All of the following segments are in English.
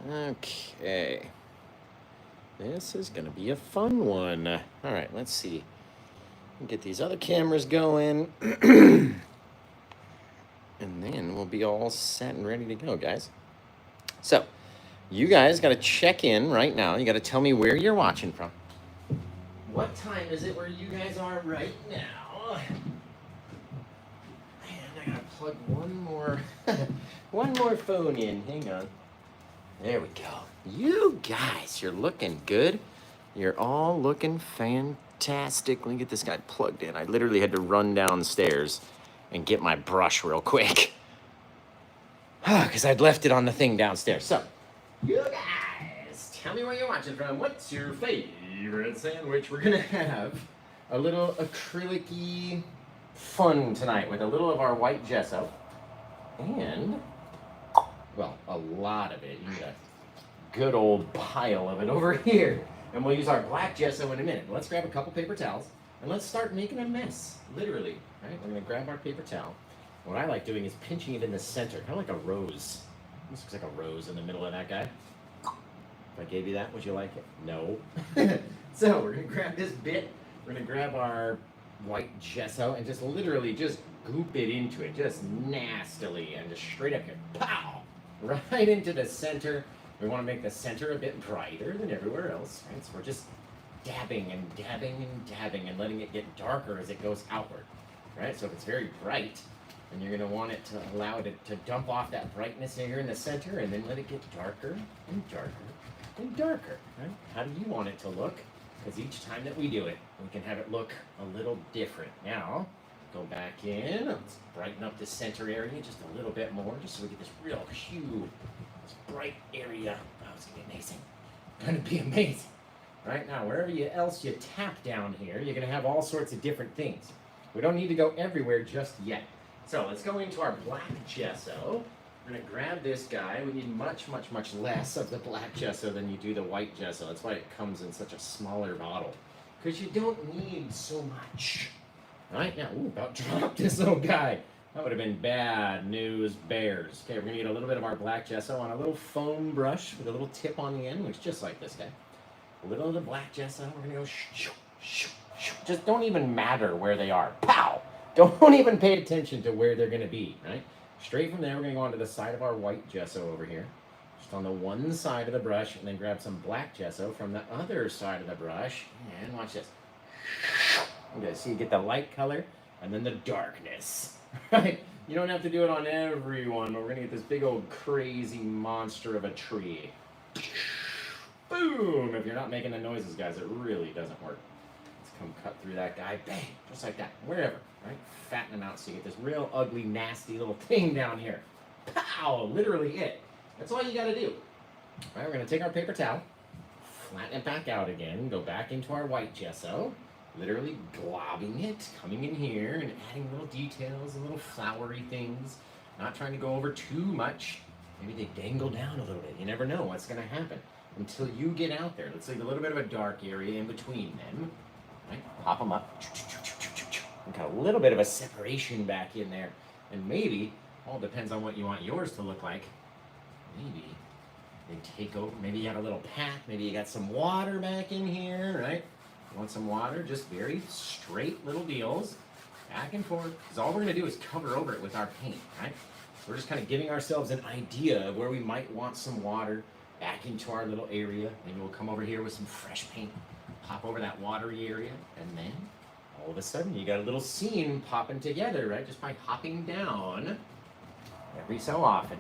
Okay. This is going to be a fun one. All right, let's see. Get these other cameras going. And then we'll be all set and ready to go, guys. So, you guys got to check in right now. You got to tell me where you're watching from. What time is it where you guys are right now? And I got to plug one more phone in. Hang on. There we go. You guys, you're looking good. You're all looking fantastic. Let me get this guy plugged in. I literally had to run downstairs and get my brush real quick. Because I'd left it on the thing downstairs. So, you guys, tell me where you're watching from. What's your favorite sandwich? We're going to have a little acrylic-y fun tonight with a little of our white gesso. And, well, a lot of it. You need a good old pile of it over here. And we'll use our black gesso in a minute. Let's grab a couple paper towels and let's start making a mess. Literally, right? We're going to grab our paper towel. What I like doing is pinching it in the center, kind of like a rose. This looks like a rose in the middle of that guy. If I gave you that, would you like it? No. So we're going to grab this bit. We're going to grab our white gesso and just literally just goop it into it, just nastily, and just straight up here. Pow! Right into the center. We want to make the center a bit brighter than everywhere else, right? So we're just dabbing and dabbing and dabbing and letting it get darker as it goes outward, right? So if it's very bright, then you're going to want it to allow it to dump off that brightness here in the center and then let it get darker and darker and darker, right? How do you want it to look? Because each time that we do it, we can have it look a little different. Now, go back in. Let's brighten up the center area just a little bit more, just so we get this real hue. This bright area. Oh, it's gonna be amazing. Gonna be amazing. Right now, wherever else you tap down here, you're gonna have all sorts of different things. We don't need to go everywhere just yet. So let's go into our black gesso. We're gonna grab this guy. We need much, much, much less of the black gesso than you do the white gesso. That's why it comes in such a smaller bottle. Because you don't need so much. Right now, ooh, about dropped this little guy. That would have been bad news bears. Okay, we're going to get a little bit of our black gesso on a little foam brush with a little tip on the end, which is just like this guy. A little of the black gesso. We're going to go shoo, shoo, shoo. Just don't even matter where they are. Pow! Don't even pay attention to where they're going to be, right? Straight from there, we're going to go onto the side of our white gesso over here. Just on the one side of the brush, and then grab some black gesso from the other side of the brush. And watch this. Okay, so you get the light color and then the darkness. Right? You don't have to do it on everyone, but we're going to get this big old crazy monster of a tree. Boom! If you're not making the noises, guys, it really doesn't work. Let's come cut through that guy. Bang! Just like that. Wherever. Right? Fatten them out so you get this real ugly, nasty little thing down here. Pow! Literally it. That's all you got to do. All right, we're going to take our paper towel, flatten it back out again, go back into our white gesso. Literally globbing it, coming in here and adding little details and little flowery things. Not trying to go over too much. Maybe they dangle down a little bit. You never know what's going to happen until you get out there. Let's leave a little bit of a dark area in between them. Right? Pop them up. And got a little bit of a separation back in there. And maybe, all depends on what you want yours to look like. Maybe they take over. Maybe you have a little path. Maybe you got some water back in here, right? Want some water? Just very straight little deals, back and forth. Because all we're going to do is cover over it with our paint, right? So we're just kind of giving ourselves an idea of where we might want some water back into our little area. Maybe we'll come over here with some fresh paint, pop over that watery area, and then all of a sudden you got a little scene popping together, right? Just by hopping down every so often.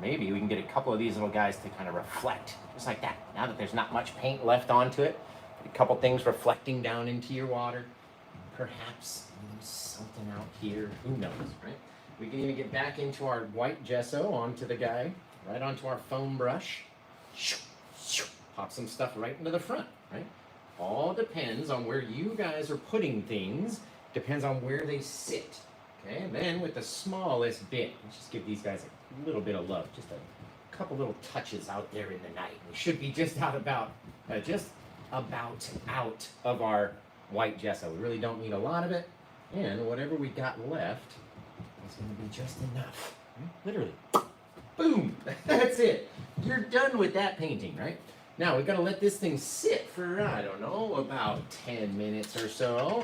Maybe we can get a couple of these little guys to kind of reflect, just like that. Now that there's not much paint left onto it, a couple things reflecting down into your water. Perhaps something out here. Who knows, right? We can even get back into our white gesso onto the guy, right onto our foam brush. Pop some stuff right into the front, right? All depends on where you guys are putting things. Depends on where they sit. Okay, and then with the smallest bit, let's just give these guys a little bit of love. Just a couple little touches out there in the night. We should be just about out of our white gesso. We really don't need a lot of it, and whatever we got left is going to be just enough. Literally. Boom! That's it. you're done with that painting, right? Now we've got to let this thing sit for, I don't know, about 10 minutes or so.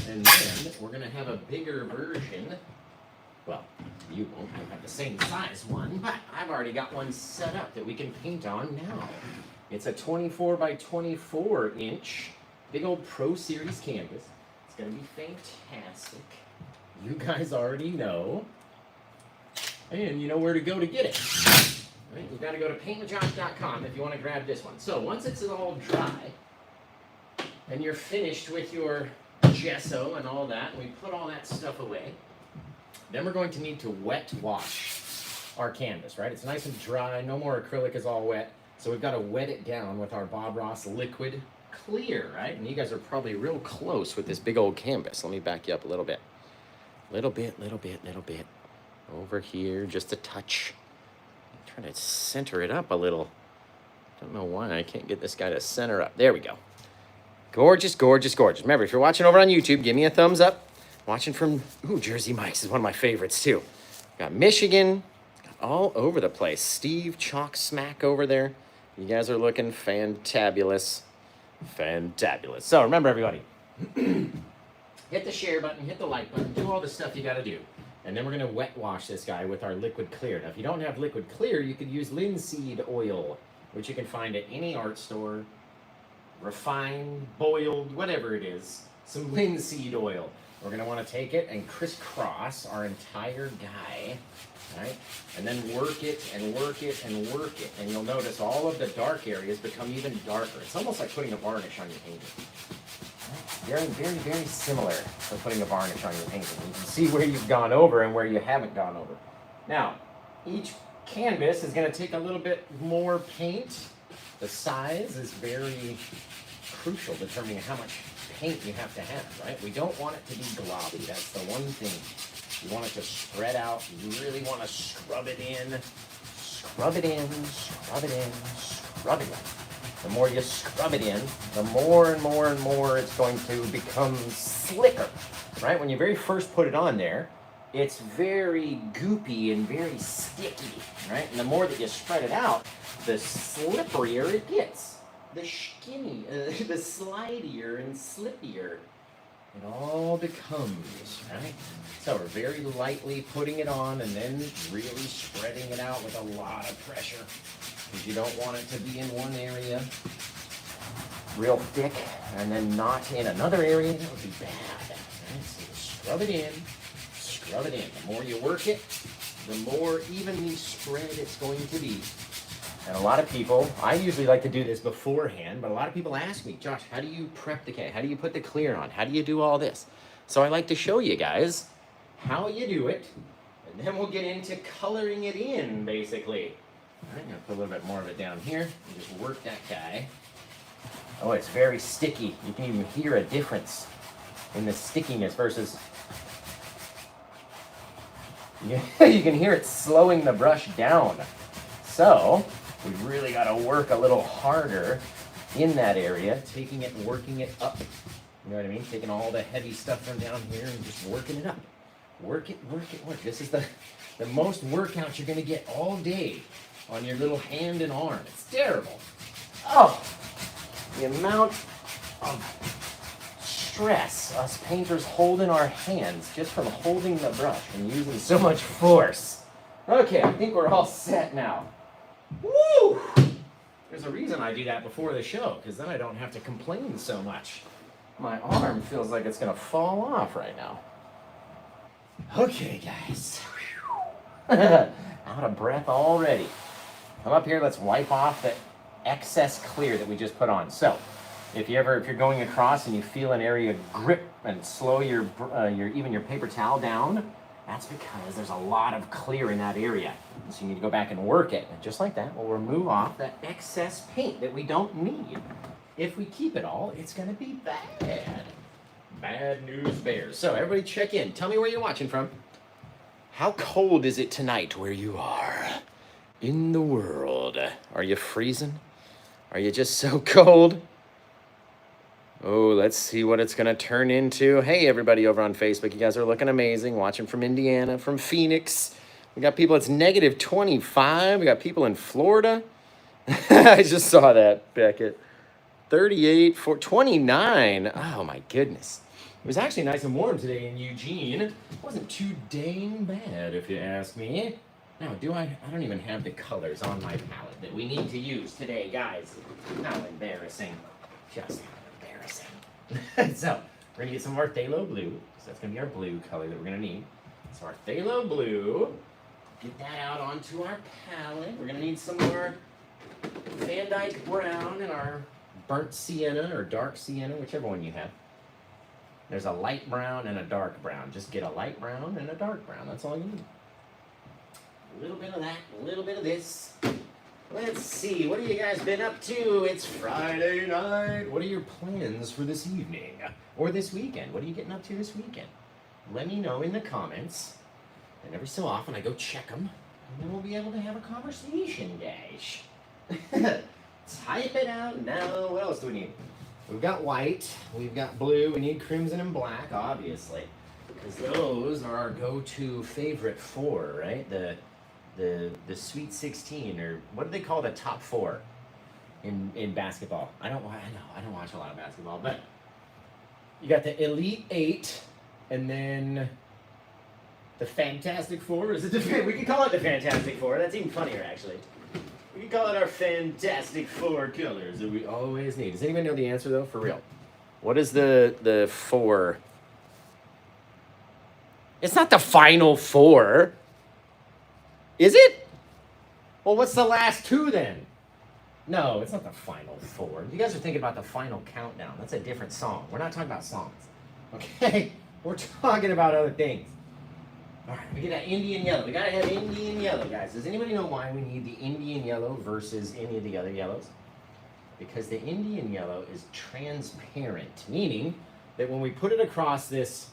And then we're going to have a bigger version. Well, you won't have the same size one, but I've already got one set up that we can paint on now. It's a 24 by 24 inch big old Pro Series canvas. It's going to be fantastic. You guys already know. And you know where to go to get it. Right? You've got to go to paintwithjosh.com if you want to grab this one. So once it's all dry and you're finished with your gesso and all that, and we put all that stuff away, then we're going to need to wet wash our canvas, right? It's nice and dry, no more acrylic is all wet. So we've got to wet it down with our Bob Ross liquid clear, right? And you guys are probably real close with this big old canvas. Let me back you up a little bit. Little bit. Over here, just a touch. I'm trying to center it up a little. Don't know why I can't get this guy to center up. There we go. Gorgeous. Remember, if you're watching over on YouTube, give me a thumbs up. Watching from, Jersey Mike's is one of my favorites too. Got Michigan, got all over the place. Steve Chalk Smack over there. You guys are looking fantabulous. So remember, everybody, hit the share button, hit the like button, do all the stuff you got to do. And then we're going to wet wash this guy with our liquid clear. Now, if you don't have liquid clear, you could use linseed oil, which you can find at any art store. Refined, boiled, whatever it is. Some linseed oil. We're going to want to take it and crisscross our entire guy, right? And then work it. And you'll notice all of the dark areas become even darker. It's almost like putting a varnish on your painting. Very similar to putting a varnish on your painting. You can see where you've gone over and where you haven't gone over. Now, each canvas is going to take a little bit more paint. The size is very crucial, determining how much paint you have to have, right? We don't want it to be globby. That's the one thing. You want it to spread out. You really want to scrub it in. The more you scrub it in, the more and more it's going to become slicker, right? When you very first put it on there, it's very goopy and very sticky, right? And the more that you spread it out, the slipperier it gets. The slidier and slippier it all becomes, right? So we're very lightly putting it on and then really spreading it out with a lot of pressure, because you don't want it to be in one area real thick and then not in another area. That would be bad, right? So you scrub it in. The more you work it, the more evenly spread it's going to be. And a lot of people, I usually like to do this beforehand, but a lot of people ask me, Josh, how do you prep the cake? How do you put the clear on? How do you do all this? So I like to show you guys how you do it, and then we'll get into coloring it in, basically. I'm going to put a little bit more of it down here and just work that guy. Oh, it's very sticky. You can even hear a difference in the stickiness versus... You can hear it slowing the brush down. So, we've really got to work a little harder in that area, taking it and working it up. You know what I mean? Taking all the heavy stuff from down here and just working it up. Work it. This is the most workout you're going to get all day on your little hand and arm. It's terrible. Oh, the amount of stress us painters hold in our hands just from holding the brush and using so much force. Okay, I think we're all set now. Woo! There's a reason I do that before the show, because then I don't have to complain so much. My arm feels like it's going to fall off right now. Okay, guys. Out of breath already. Come up here, let's wipe off the excess clear that we just put on. So, if you're going across and you feel an area grip and slow your paper towel down, that's because there's a lot of clear in that area. So you need to go back and work it. And just like that, we'll remove off that excess paint that we don't need. If we keep it all, it's going to be bad. Bad news bears. So everybody check in. Tell me where you're watching from. How cold is it tonight where you are in the world? Are you freezing? Are you just so cold? Oh, let's see what it's going to turn into. Hey, everybody over on Facebook. You guys are looking amazing. Watching from Indiana, from Phoenix. We got people, it's negative 25. We got people in Florida. I just saw that, Beckett. 38, 29. Oh my goodness. It was actually nice and warm today in Eugene. It wasn't too dang bad, if you ask me. Now, I don't even have the colors on my palette that we need to use today, guys. How embarrassing. Just how embarrassing. So, we're gonna get some of our phthalo blue. So that's gonna be our blue color that we're gonna need. So our phthalo blue, get that out onto our palette. We're gonna need some more Dyke brown and our burnt sienna or dark sienna, whichever one you have. There's a light brown and a dark brown. Just get a light brown and a dark brown. That's all you need. A little bit of that, a little bit of this. Let's see, what have you guys been up to? It's Friday night. What are your plans for this evening? Or this weekend? What are you getting up to this weekend? Let me know in the comments. And every so often I go check them. And then we'll be able to have a conversation, guys. Type it out now. What else do we need? We've got white, we've got blue, we need crimson and black, obviously. Because those are our go-to favorite four, right? The Sweet 16, or what do they call the top four in basketball? I don't watch a lot of basketball, but you got the Elite Eight, and then the Fantastic Four. Is it we can call it the Fantastic Four. That's even funnier, actually. We can call it our Fantastic Four colors that we always need. Does anybody know the answer, though, for real? What is the four? It's not the Final Four. Is it? Well, what's the last two, then? No, it's not the Final Four. You guys are thinking about the Final Countdown. That's a different song. We're not talking about songs. Okay? We're talking about other things. All right, we get that Indian yellow. We gotta have Indian yellow, guys. Does anybody know why we need the Indian yellow versus any of the other yellows? Because the Indian yellow is transparent, meaning that when we put it across this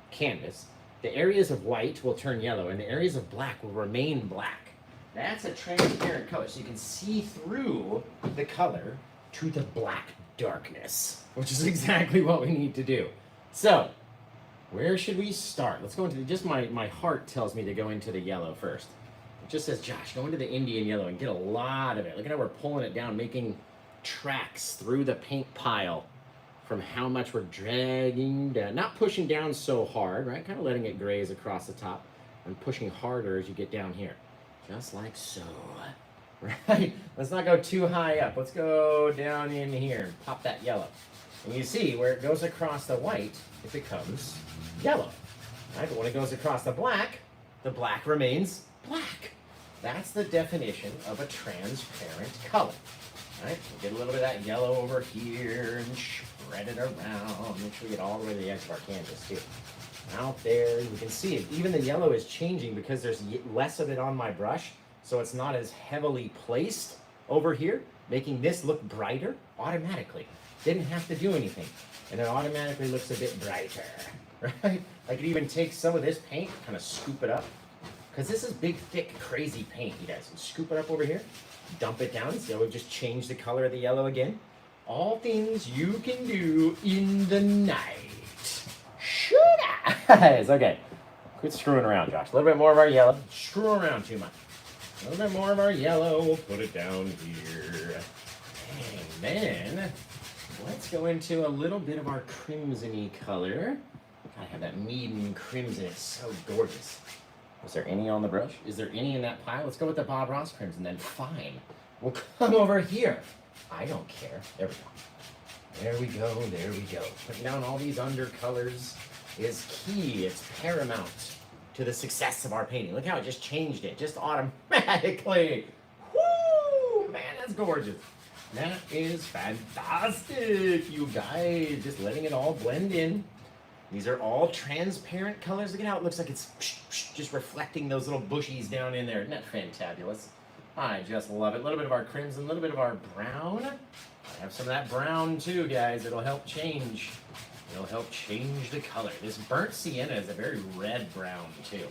canvas, the areas of white will turn yellow and the areas of black will remain black. That's a transparent color, so you can see through the color to the black darkness, which is exactly what we need to do. So, where should we start? Let's go into just my heart tells me to go into the yellow first. It just says, Josh, go into the Indian yellow and get a lot of it. Look at how we're pulling it down, making tracks through the paint pile from how much we're dragging down. Not pushing down so hard, right? Kind of letting it graze across the top and pushing harder as you get down here. Just like so, right? Let's not go too high up. Let's go down in here and pop that yellow. And you see where it goes across the white, it becomes yellow, right? But when it goes across the black remains black. That's the definition of a transparent color, right? We'll get a little bit of that yellow over here and spread it around. Make sure we get all the way to the edge of our canvas too. Out there, you can see it. Even the yellow is changing because there's less of it on my brush, so it's not as heavily placed over here, making this look brighter automatically. Didn't have to do anything, and it automatically looks a bit brighter, right? I could even take some of this paint, kind of scoop it up, because this is big, thick, crazy paint, you guys. And scoop it up over here, dump it down. See how we've just changed the color of the yellow again? All things you can do in the night. Sure, guys. Okay, quit screwing around, Josh. A little bit more of our yellow. Screw around too much. A little bit more of our yellow. We'll put it down here. And then let's go into a little bit of our crimson-y color. Gotta have that Meaden crimson. It's so gorgeous. Was there any on the brush? Is there any in that pile? Let's go with the Bob Ross crimson then. Fine. We'll come over here. I don't care. There we go. There we go. There we go. Putting down all these undercolors is key. It's paramount to the success of our painting. Look how it just changed it. Just automatically. Woo! Man, that's gorgeous. That is fantastic, you guys. Just letting it all blend in. These are all transparent colors. Look at how it looks like it's just reflecting those little bushies down in there. Isn't that fantabulous? I just love it. A little bit of our crimson, a little bit of our brown. I have some of that brown too, guys. It'll help change. It'll help change the color. This burnt sienna is a very red brown too.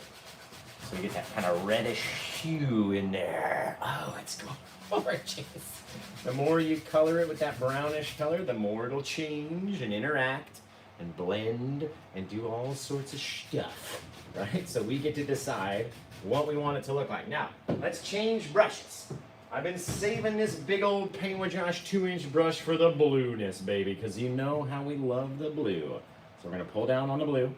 So you get that kind of reddish hue in there. Oh, it's gorgeous. The more you color it with that brownish color, the more it'll change and interact and blend and do all sorts of stuff, right? So we get to decide what we want it to look like. Now, let's change brushes. I've been saving this big old Paint with Josh 2-inch brush for the blueness, baby, because you know how we love the blue. So we're going to pull down on the blue.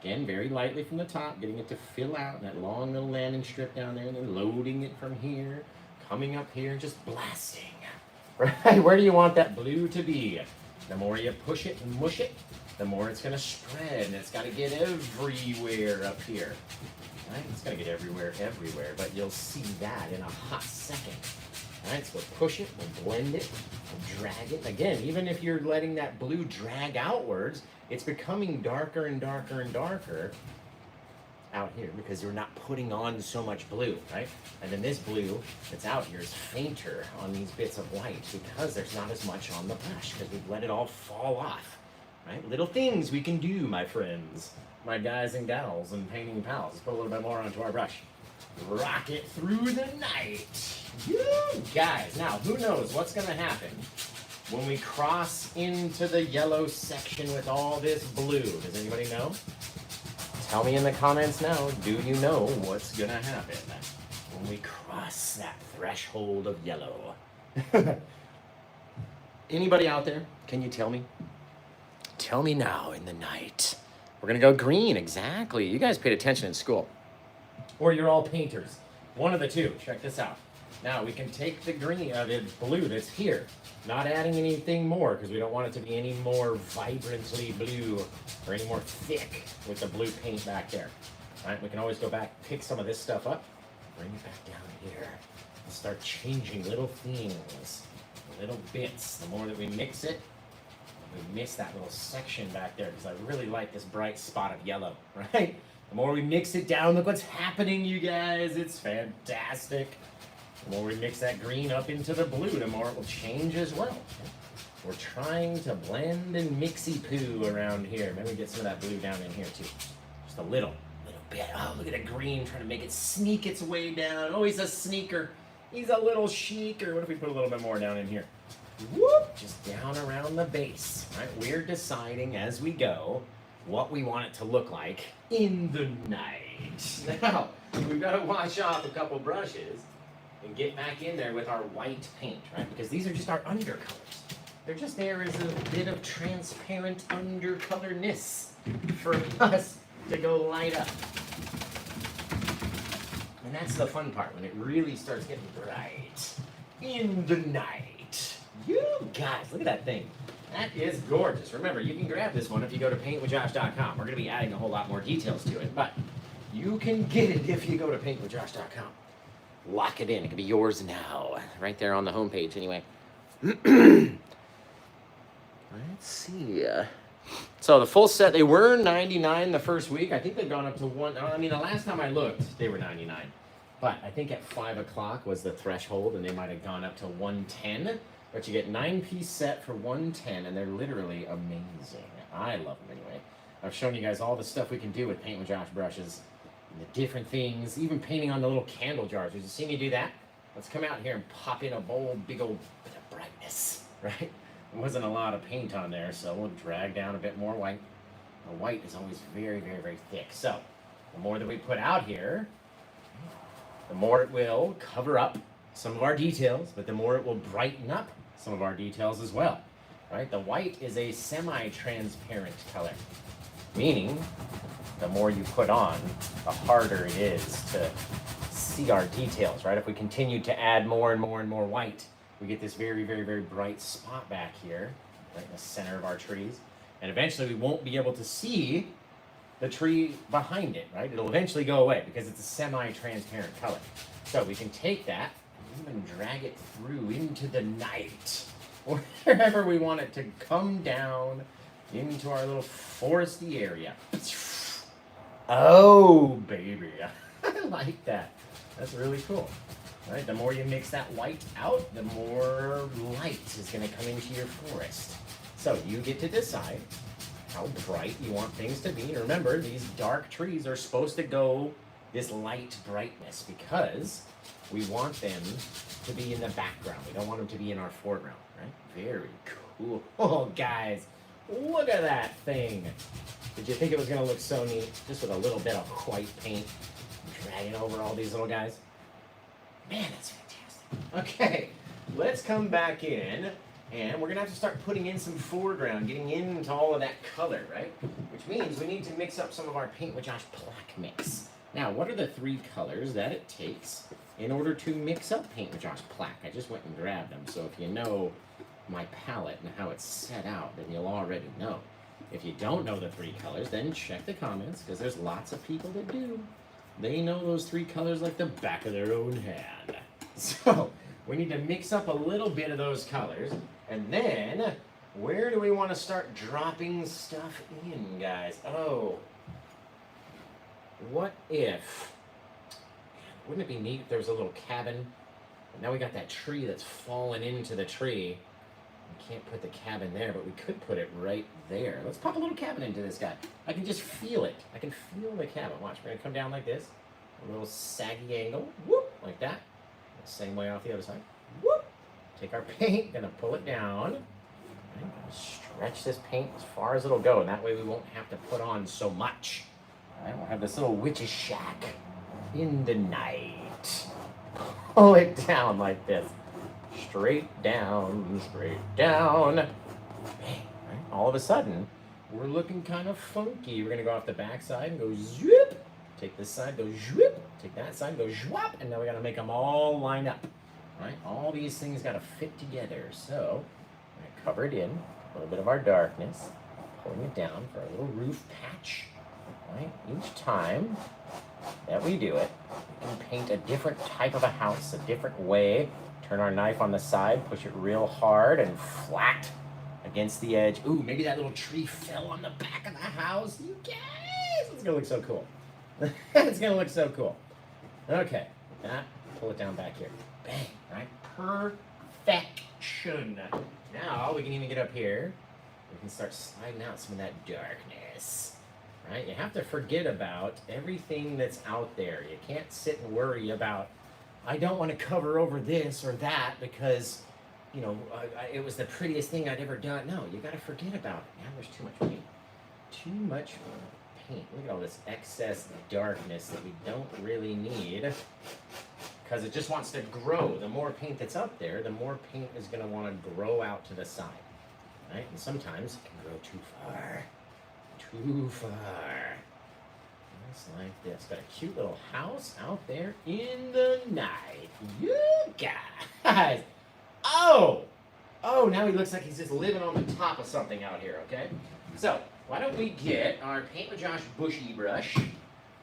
Again, very lightly from the top, getting it to fill out that long little landing strip down there, and then loading it from here, coming up here, just blasting. Right? Where do you want that blue to be? The more you push it and mush it, the more it's going to spread, and it's got to get everywhere up here. Right? It's going to get everywhere, but you'll see that in a hot second. Right? So we'll push it, we'll blend it, we'll drag it. Again, even if you're letting that blue drag outwards, it's becoming darker and darker and darker out here because you're not putting on so much blue, right? And then this blue that's out here is fainter on these bits of white because there's not as much on the brush because we've let it all fall off, right? Little things we can do, my friends, my guys and gals and painting pals. Let's put a little bit more onto our brush. Rock it through the night. You guys, now who knows what's gonna happen when we cross into the yellow section with all this blue? Does anybody know? Tell me in the comments now, do you know what's gonna happen when we cross that threshold of yellow? Anybody out there? Can you tell me? Tell me now in the night. We're gonna go green, exactly. You guys paid attention in school. Or you're all painters. One of the two, check this out. Now we can take the green, the blue that's here, not adding anything more because we don't want it to be any more vibrantly blue or any more thick with the blue paint back there. All right, we can always go back, pick some of this stuff up, bring it back down here, and start changing little things, little bits. The more that we mix it, we miss that little section back there because I really like this bright spot of yellow, right? The more we mix it down, look what's happening, you guys. It's fantastic. The more we mix that green up into the blue, the more it will change as well. We're trying to blend and mixy-poo around here. Maybe get some of that blue down in here too. Just a little bit. Oh, look at the green trying to make it sneak its way down. Oh, he's a sneaker. He's a little chicer. What if we put a little bit more down in here? Whoop, just down around the base, right? We're deciding as we go what we want it to look like in the night. Now, we've got to wash off a couple brushes and get back in there with our white paint, right? Because these are just our undercolors. They're just there as a bit of transparent undercolorness for us to go light up. And that's the fun part, when it really starts getting bright in the night. You guys, look at that thing. That is gorgeous. Remember, you can grab this one if you go to paintwithjosh.com. We're going to be adding a whole lot more details to it, but you can get it if you go to paintwithjosh.com. Lock it in. It can be yours now. Right there on the homepage, anyway. Let's see. So the full set, they were $99 the first week. I think they've gone up to I mean, the last time I looked, they were $99. But I think at 5 o'clock was the threshold, and they might have gone up to $110. But you get 9-piece set for $110, and they're literally amazing. I love them anyway. I've shown you guys all the stuff we can do with Paint with Josh brushes, and the different things, even painting on the little candle jars. Did you see me do that? Let's come out here and pop in a big old bit of brightness, right? There wasn't a lot of paint on there, so we'll drag down a bit more white. The white is always very, very, very thick. So the more that we put out here, the more it will cover up some of our details, but the more it will brighten up some of our details as well, right? The white is a semi-transparent color, meaning the more you put on, the harder it is to see our details, right? If we continue to add more and more and more white, we get this very, very, very bright spot back here, right in the center of our trees, and eventually we won't be able to see the tree behind it, right? It'll eventually go away because it's a semi-transparent color. So we can take that and even drag it through into the night, or wherever we want it to come down into our little foresty area. Oh, baby. I like that. That's really cool. Right? The more you mix that white out, the more light is going to come into your forest. So you get to decide how bright you want things to be. And remember, these dark trees are supposed to go this light brightness because we want them to be in the background. We don't want them to be in our foreground, right? Very cool. Oh, guys, look at that thing. Did you think it was going to look so neat? Just with a little bit of white paint. Dragging over all these little guys. Man, that's fantastic. Okay, let's come back in, and we're gonna have to start putting in some foreground, getting into all of that color, right? Which means we need to mix up some of our Paint with Josh plaque mix. Now, what are the 3 colors that it takes in order to mix up Paint with Josh plaque? I just went and grabbed them, so if you know my palette and how it's set out, then you'll already know. If you don't know the 3 colors, then check the comments, because there's lots of people that do. They know those 3 colors like the back of their own hand. So, we need to mix up a little bit of those colors, and then, where do we want to start dropping stuff in, guys? Oh, what if, wouldn't it be neat if there was a little cabin, and now we got that tree that's fallen into the tree. We can't put the cabin there, but we could put it right there. Let's pop a little cabin into this guy. I can just feel it. I can feel the cabin. Watch, we're gonna come down like this. A little saggy angle, whoop, like that. Same way off the other side, whoop. Take our paint, gonna pull it down. Right, stretch this paint as far as it'll go, and that way we won't have to put on so much. All right, we'll have this little witch's shack in the night. Pull it down like this. Straight down, straight down. Bang, right? All of a sudden, we're looking kind of funky. We're gonna go off the back side and go zip. Take this side, go zip. Take that side, go zwap. And now we gotta make them all line up. Right? All these things gotta fit together. So, we're gonna cover it in, a little bit of our darkness, pulling it down for a little roof patch. Right? Each time that we do it, we can paint a different type of a house, a different way. Turn our knife on the side, push it real hard and flat against the edge. Ooh, maybe that little tree fell on the back of the house. You guys, it's gonna look so cool. It's gonna look so cool. Okay, that, pull it down back here. Bang, right? Perfection. Now we can even get up here. We can start sliding out some of that darkness. Right? You have to forget about everything that's out there. You can't sit and worry about, I don't want to cover over this or that because, you know, it was the prettiest thing I'd ever done. No, you got to forget about it. Now there's too much paint. Too much paint. Look at all this excess darkness that we don't really need because it just wants to grow. The more paint that's up there, the more paint is going to want to grow out to the side. Right? And sometimes it can grow too far. Too far. Just like this. Got a cute little house out there in the night. You guys. Oh, now he looks like he's just living on the top of something out here, okay? So, why don't we get our Paint with Josh bushy brush.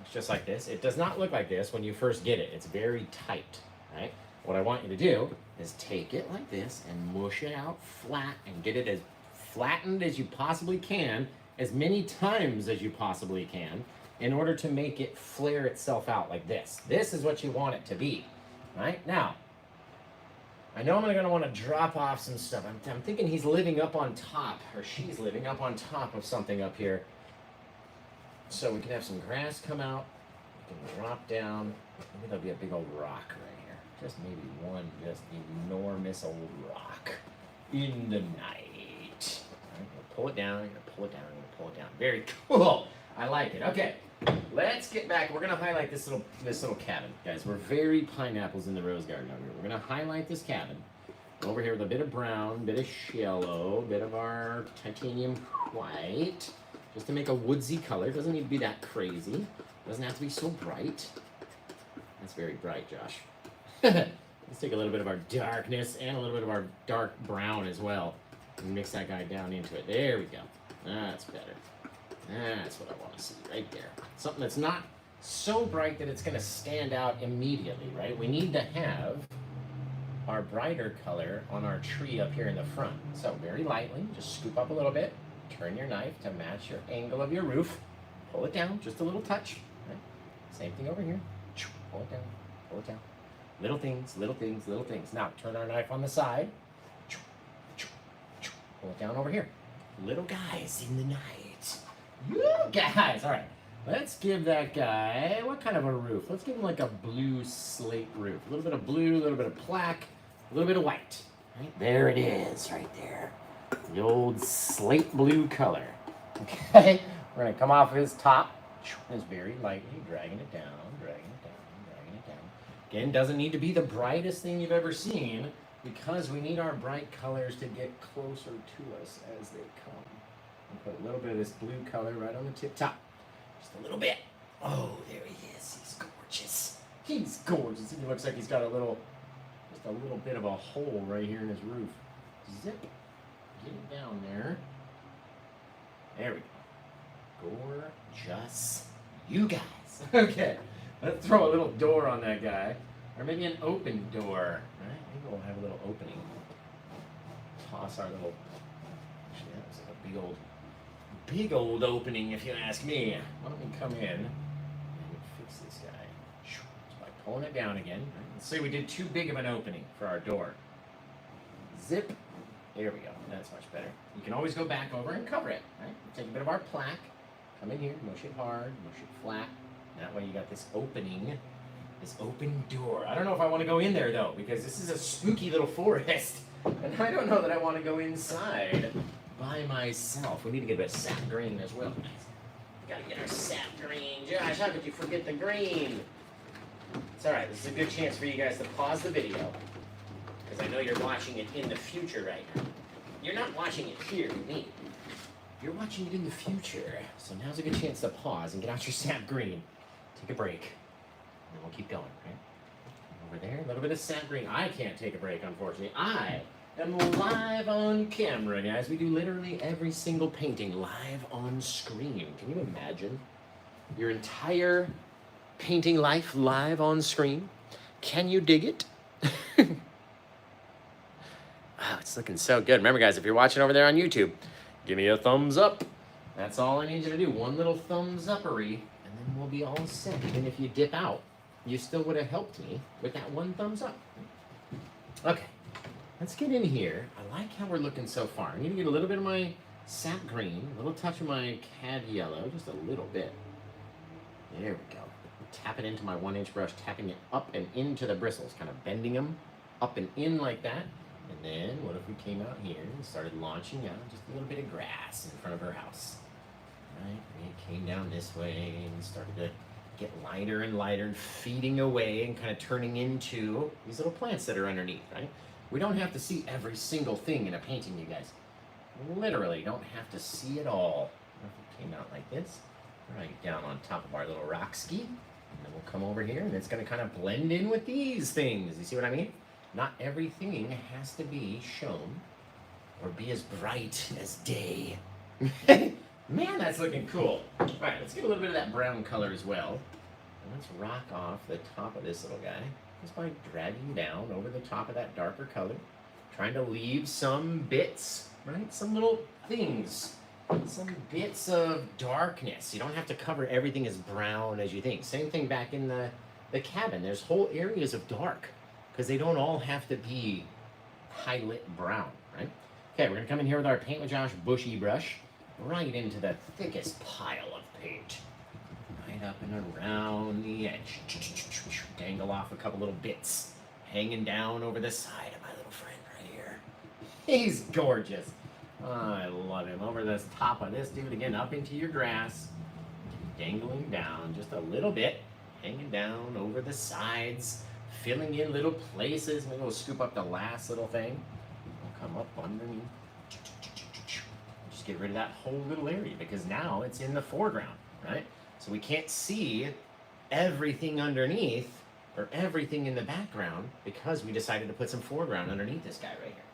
It's just like this. It does not look like this when you first get it. It's very tight, right? What I want you to do is take it like this and mush it out flat and get it as flattened as you possibly can, as many times as you possibly can, in order to make it flare itself out like this. This is what you want it to be, right? Now, I know I'm gonna want to drop off some stuff. I'm thinking he's living up on top, or she's living up on top of something up here. So we can have some grass come out, we can drop down, maybe there'll be a big old rock right here. Just maybe one just enormous old rock in the night. Right, we'll pull it down, you're gonna pull it down, you're gonna pull it down. Very cool. I like it. Okay, let's get back. We're gonna highlight this little cabin, guys. We're very pineapples in the rose garden over here. We're gonna highlight this cabin over here with a bit of brown, bit of yellow, bit of our titanium white, just to make a woodsy color. Doesn't need to be that crazy. Doesn't have to be so bright. That's very bright, Josh. Let's take a little bit of our darkness and a little bit of our dark brown as well, and mix that guy down into it. There we go. That's better. That's what I want to see right there. Something that's not so bright that it's going to stand out immediately, right? We need to have our brighter color on our tree up here in the front. So very lightly, just scoop up a little bit, turn your knife to match your angle of your roof, pull it down, just a little touch. Right? Same thing over here. Pull it down, pull it down. Little things, little things, little things. Now turn our knife on the side, pull it down over here. Little guys in the night. You guys, all right. Let's give that guy, what kind of a roof? Let's give him like a blue slate roof. A little bit of blue, a little bit of black, a little bit of white. Right there it is, right there. The old slate blue color. Okay, we're gonna come off his top Just very lightly dragging it down, dragging it down, dragging it down. Again, doesn't need to be the brightest thing you've ever seen because we need our bright colors to get closer to us as they come. I'll put a little bit of this blue color right on the tip top. Just a little bit. Oh, there he is. He's gorgeous. He's gorgeous. He looks like he's got just a little bit of a hole right here in his roof. Zip. Get it down there. There we go. Gorgeous. You guys. Okay. Let's throw a little door on that guy. Or maybe an open door. Right? Maybe we'll have a little opening. Toss our little... Actually, that was like a big old opening if you ask me. Why don't we come in and fix this guy. Just by pulling it down again. Right? Let's say we did too big of an opening for our door. Zip. There we go. That's much better. You can always go back over and cover it. Right? Take a bit of our plaque. Come in here, mush it hard, mush it flat. That way you got this opening, this open door. I don't know if I want to go in there though, because this is a spooky little forest. And I don't know that I want to go inside by myself. We need to get a bit of sap green as well. We gotta get our sap green. Josh, how could you forget the green? It's alright, this is a good chance for you guys to pause the video. Because I know you're watching it in the future right now. You're not watching it here with me. You're watching it in the future. So now's a good chance to pause and get out your sap green. Take a break. And then we'll keep going, right? Over there, a little bit of sap green. I can't take a break, unfortunately. I am live on camera, guys. We do literally every single painting live on screen. Can you imagine your entire painting life live on screen? Can you dig it? Wow, it's looking so good. Remember, guys, if you're watching over there on YouTube, give me a thumbs up. That's all I need you to do. One little thumbs uppery, and then we'll be all set. And if you dip out, you still would have helped me with that one thumbs up. Okay, let's get in here. I like how we're looking so far. I'm going to get a little bit of my sap green, a little touch of my cad yellow, just a little bit. There we go. Tap it into my 1-inch brush, tapping it up and into the bristles, kind of bending them up and in like that. And then, what if we came out here and started launching out just a little bit of grass in front of her house? Right? And it came down this way and started to get lighter and lighter and feeding away and kind of turning into these little plants that are underneath, right? We don't have to see every single thing in a painting, you guys. Literally don't have to see it all. What if it came out like this? Right down on top of our little rock ski. And then we'll come over here and it's going to kind of blend in with these things. You see what I mean? Not everything has to be shown or be as bright as day. Man, that's looking cool. All right, let's get a little bit of that brown color as well. And let's rock off the top of this little guy just by dragging down over the top of that darker color. Trying to leave some bits, right? Some little things. Some bits of darkness. You don't have to cover everything as brown as you think. Same thing back in the cabin. There's whole areas of dark. Because they don't all have to be high-lit brown, right? Okay, we're going to come in here with our Paint with Josh bushy brush, right into the thickest pile of paint. Right up and around the edge. Dangle off a couple little bits, hanging down over the side of my little friend right here. He's gorgeous. Oh, I love him. Over the top of this dude, again, up into your grass. Dangling down just a little bit, hanging down over the sides. Filling in little places. Maybe we'll scoop up the last little thing. We'll come up underneath. Just get rid of that whole little area because now it's in the foreground, right? So we can't see everything underneath or everything in the background because we decided to put some foreground underneath this guy right here.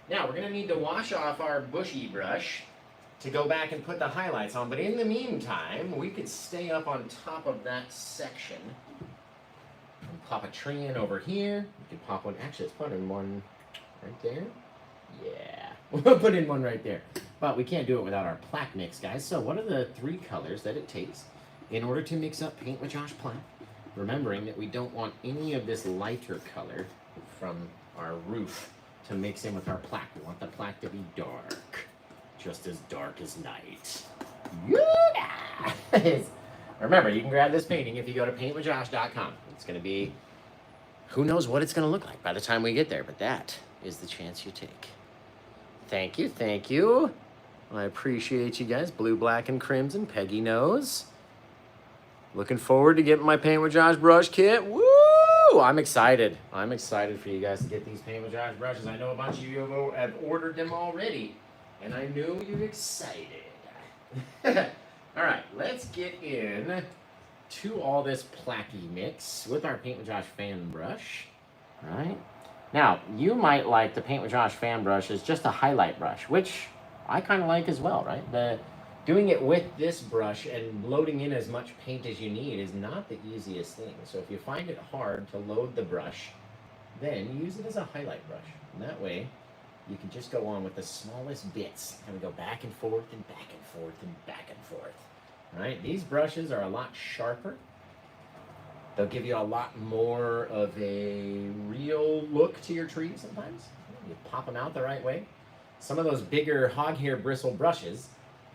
Now we're going to need to wash off our bushy brush to go back and put the highlights on. But in the meantime, we could stay up on top of that section. Pop a tree in over here. You can pop one. Actually, let's put in one right there. Yeah, we'll put in one right there. But we can't do it without our plaque mix, guys. So what are the 3 colors that it takes in order to mix up Paint with Josh plaque? Remembering that we don't want any of this lighter color from our roof to mix in with our plaque. We want the plaque to be dark, just as dark as night. Yeah! Remember, you can grab this painting if you go to paintwithjosh.com. It's going to be, who knows what it's going to look like by the time we get there, but that is the chance you take. Thank you, thank you. I appreciate you guys. Blue, black, and crimson. Peggy knows. Looking forward to getting my Paint with Josh brush kit. Woo! I'm excited. I'm excited for you guys to get these Paint with Josh brushes. I know a bunch of you have ordered them already, and I know you're excited. All right, let's get in to all this placky mix with our Paint with Josh fan brush. All right. Now, you might like the Paint with Josh fan brush as just a highlight brush, which I kind of like as well, right? Doing it with this brush and loading in as much paint as you need is not the easiest thing. So if you find it hard to load the brush, then use it as a highlight brush. And that way, you can just go on with the smallest bits. And we go back and forth and back and forth and back and forth. Right? These brushes are a lot sharper. They'll give you a lot more of a real look to your tree sometimes. You pop them out the right way. Some of those bigger hog hair bristle brushes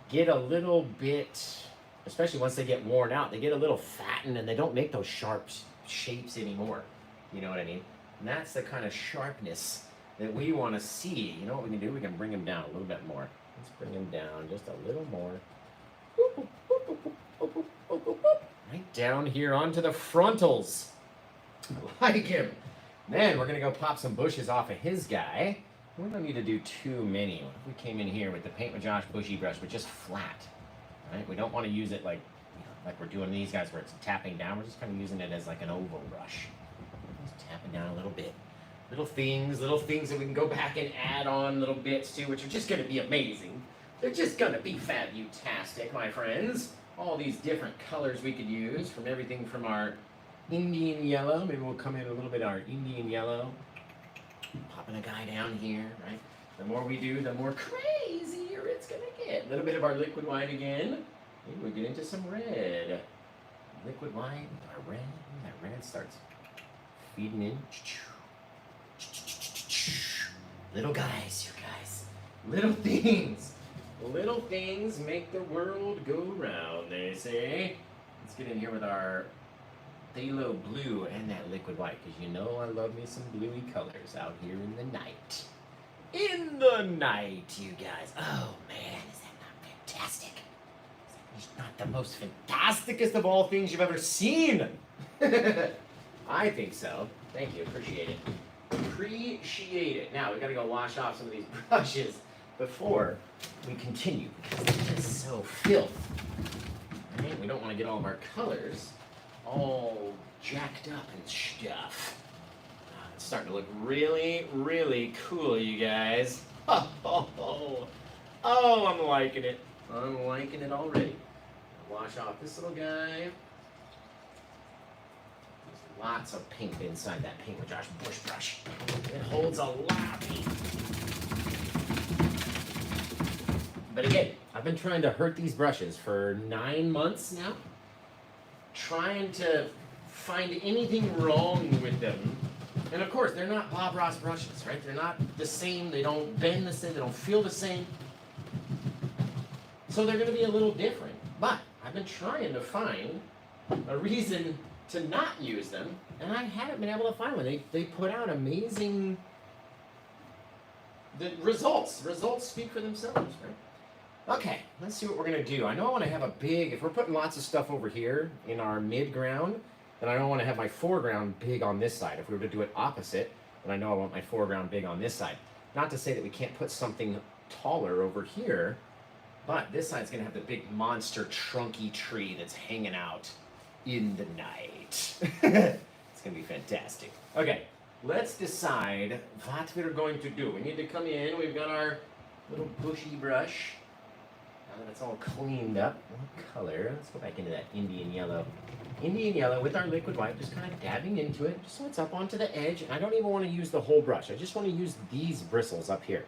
get a little bit, especially once they get worn out, they get a little fattened and they don't make those sharp shapes anymore. You know what I mean? And that's the kind of sharpness that we want to see. You know what we can do? We can bring them down a little bit more. Let's bring them down just a little more. Right down here onto the frontals. I like him. Then we're going to go pop some bushes off of his guy. We don't need to do too many. What if we came in here with the Paint with Josh bushy brush, but just flat? Right? We don't want to use it like, like we're doing these guys where it's tapping down. We're just kind of using it as like an oval brush. Just tapping down a little bit. Little things that we can go back and add on little bits to, which are just going to be amazing. They're just going to be fabutastic, my friends. All these different colors we could use, from everything from our Indian yellow. Maybe we'll come in a little bit of our Indian yellow. Popping a guy down here, right? The more we do, the more crazier it's going to get. A little bit of our liquid white again. Maybe we get into some red. Liquid white, our red. That red starts feeding in. Little guys, you guys. Little things. Little things make the world go round, they say. Let's get in here with our phthalo blue and that liquid white, because you know I love me some bluey colors out here in the night. In the night, you guys. Oh, man, is that not fantastic? Is that not the most fantasticest of all things you've ever seen? I think so. Thank you. Appreciate it. Appreciate it. Now, we've got to go wash off some of these brushes before we continue, because they're just so filth. Right? We don't want to get all of our colors all jacked up and stuff. It's starting to look really, really cool, you guys. Oh, I'm liking it. I'm liking it already. Wash off this little guy. There's lots of paint inside that Paint with Josh bush brush. It holds a lot of paint. But again, I've been trying to hurt these brushes for 9 months now, trying to find anything wrong with them. And of course, they're not Bob Ross brushes, right? They're not the same, they don't bend the same, they don't feel the same. So they're gonna be a little different. But I've been trying to find a reason to not use them, and I haven't been able to find one. They put out amazing results. Results speak for themselves, right? Okay, let's see what we're going to do. I know I want to have a big, if we're putting lots of stuff over here in our mid-ground, then I don't want to have my foreground big on this side. If we were to do it opposite, then I know I want my foreground big on this side. Not to say that we can't put something taller over here, but this side's going to have the big monster trunky tree that's hanging out in the night. It's going to be fantastic. Okay, let's decide what we're going to do. We need to come in. We've got our little bushy brush. Now that it's all cleaned up, what color? Let's go back into that Indian yellow. Indian yellow with our liquid white, just kind of dabbing into it, just so it's up onto the edge. And I don't even want to use the whole brush. I just want to use these bristles up here.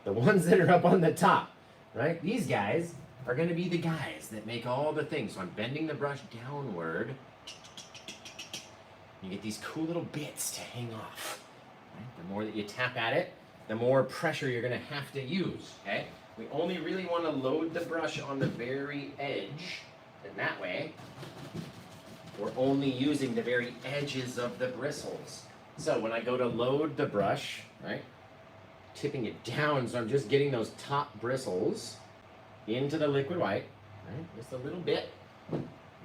The ones that are up on the top, right? These guys are going to be the guys that make all the things. So I'm bending the brush downward. You get these cool little bits to hang off. Right? The more that you tap at it, the more pressure you're going to have to use, okay? We only really want to load the brush on the very edge, and that way, we're only using the very edges of the bristles. So when I go to load the brush, right, tipping it down, so I'm just getting those top bristles into the liquid white, right, just a little bit.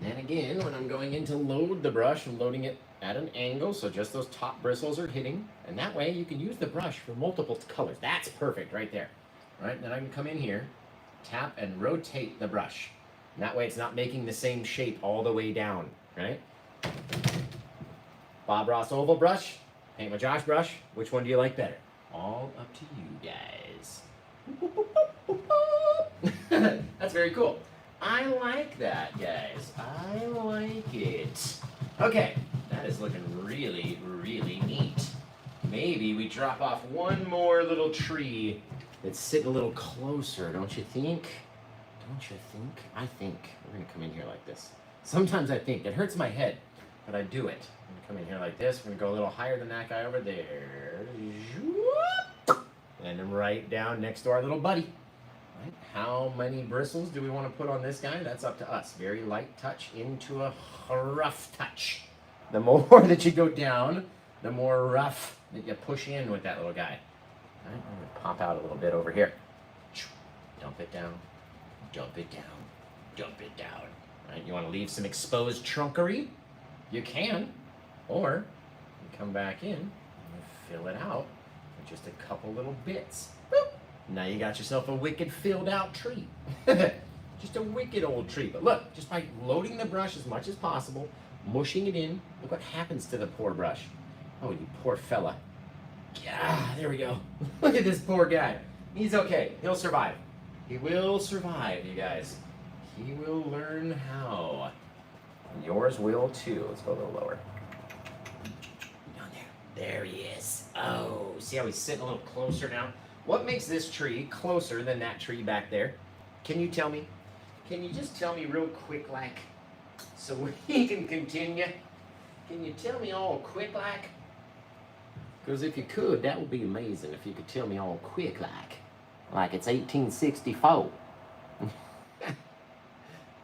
Then again, when I'm going in to load the brush, I'm loading it at an angle, so just those top bristles are hitting. And that way you can use the brush for multiple colors. That's perfect right there. Right, then I can come in here, tap and rotate the brush. And that way it's not making the same shape all the way down, right? Bob Ross oval brush, Paint with Josh brush. Which one do you like better? All up to you guys. That's very cool. I like that, guys. I like it. Okay, that is looking really, really neat. Maybe we drop off one more little tree that's sitting a little closer, don't you think? Don't you think? I think. We're gonna come in here like this. Sometimes I think. It hurts my head, but I do it. I'm gonna come in here like this. We're gonna go a little higher than that guy over there. And then right down next to our little buddy. Right? How many bristles do we want to put on this guy? That's up to us. Very light touch into a rough touch. The more that you go down, the more rough that you push in with that little guy. Right? I'm going to pop out a little bit over here. Dump it down. Dump it down. Dump it down. Right? You want to leave some exposed trunkery? You can. Or you come back in and you fill it out with just a couple little bits. Boop. Now you got yourself a wicked filled out tree. Just a wicked old tree. But look, just by loading the brush as much as possible, mushing it in, look what happens to the poor brush. Oh, you poor fella. Yeah, there we go. Look at this poor guy. He's okay. He'll survive. He will survive, you guys. He will learn how. And yours will too. Let's go a little lower. Down there. There he is. Oh, see how he's sitting a little closer now? What makes this tree closer than that tree back there? Can you tell me? Can you just tell me real quick like, so we can continue? Can you tell me all quick like? Because if you could, that would be amazing if you could tell me all quick like it's 1864. I've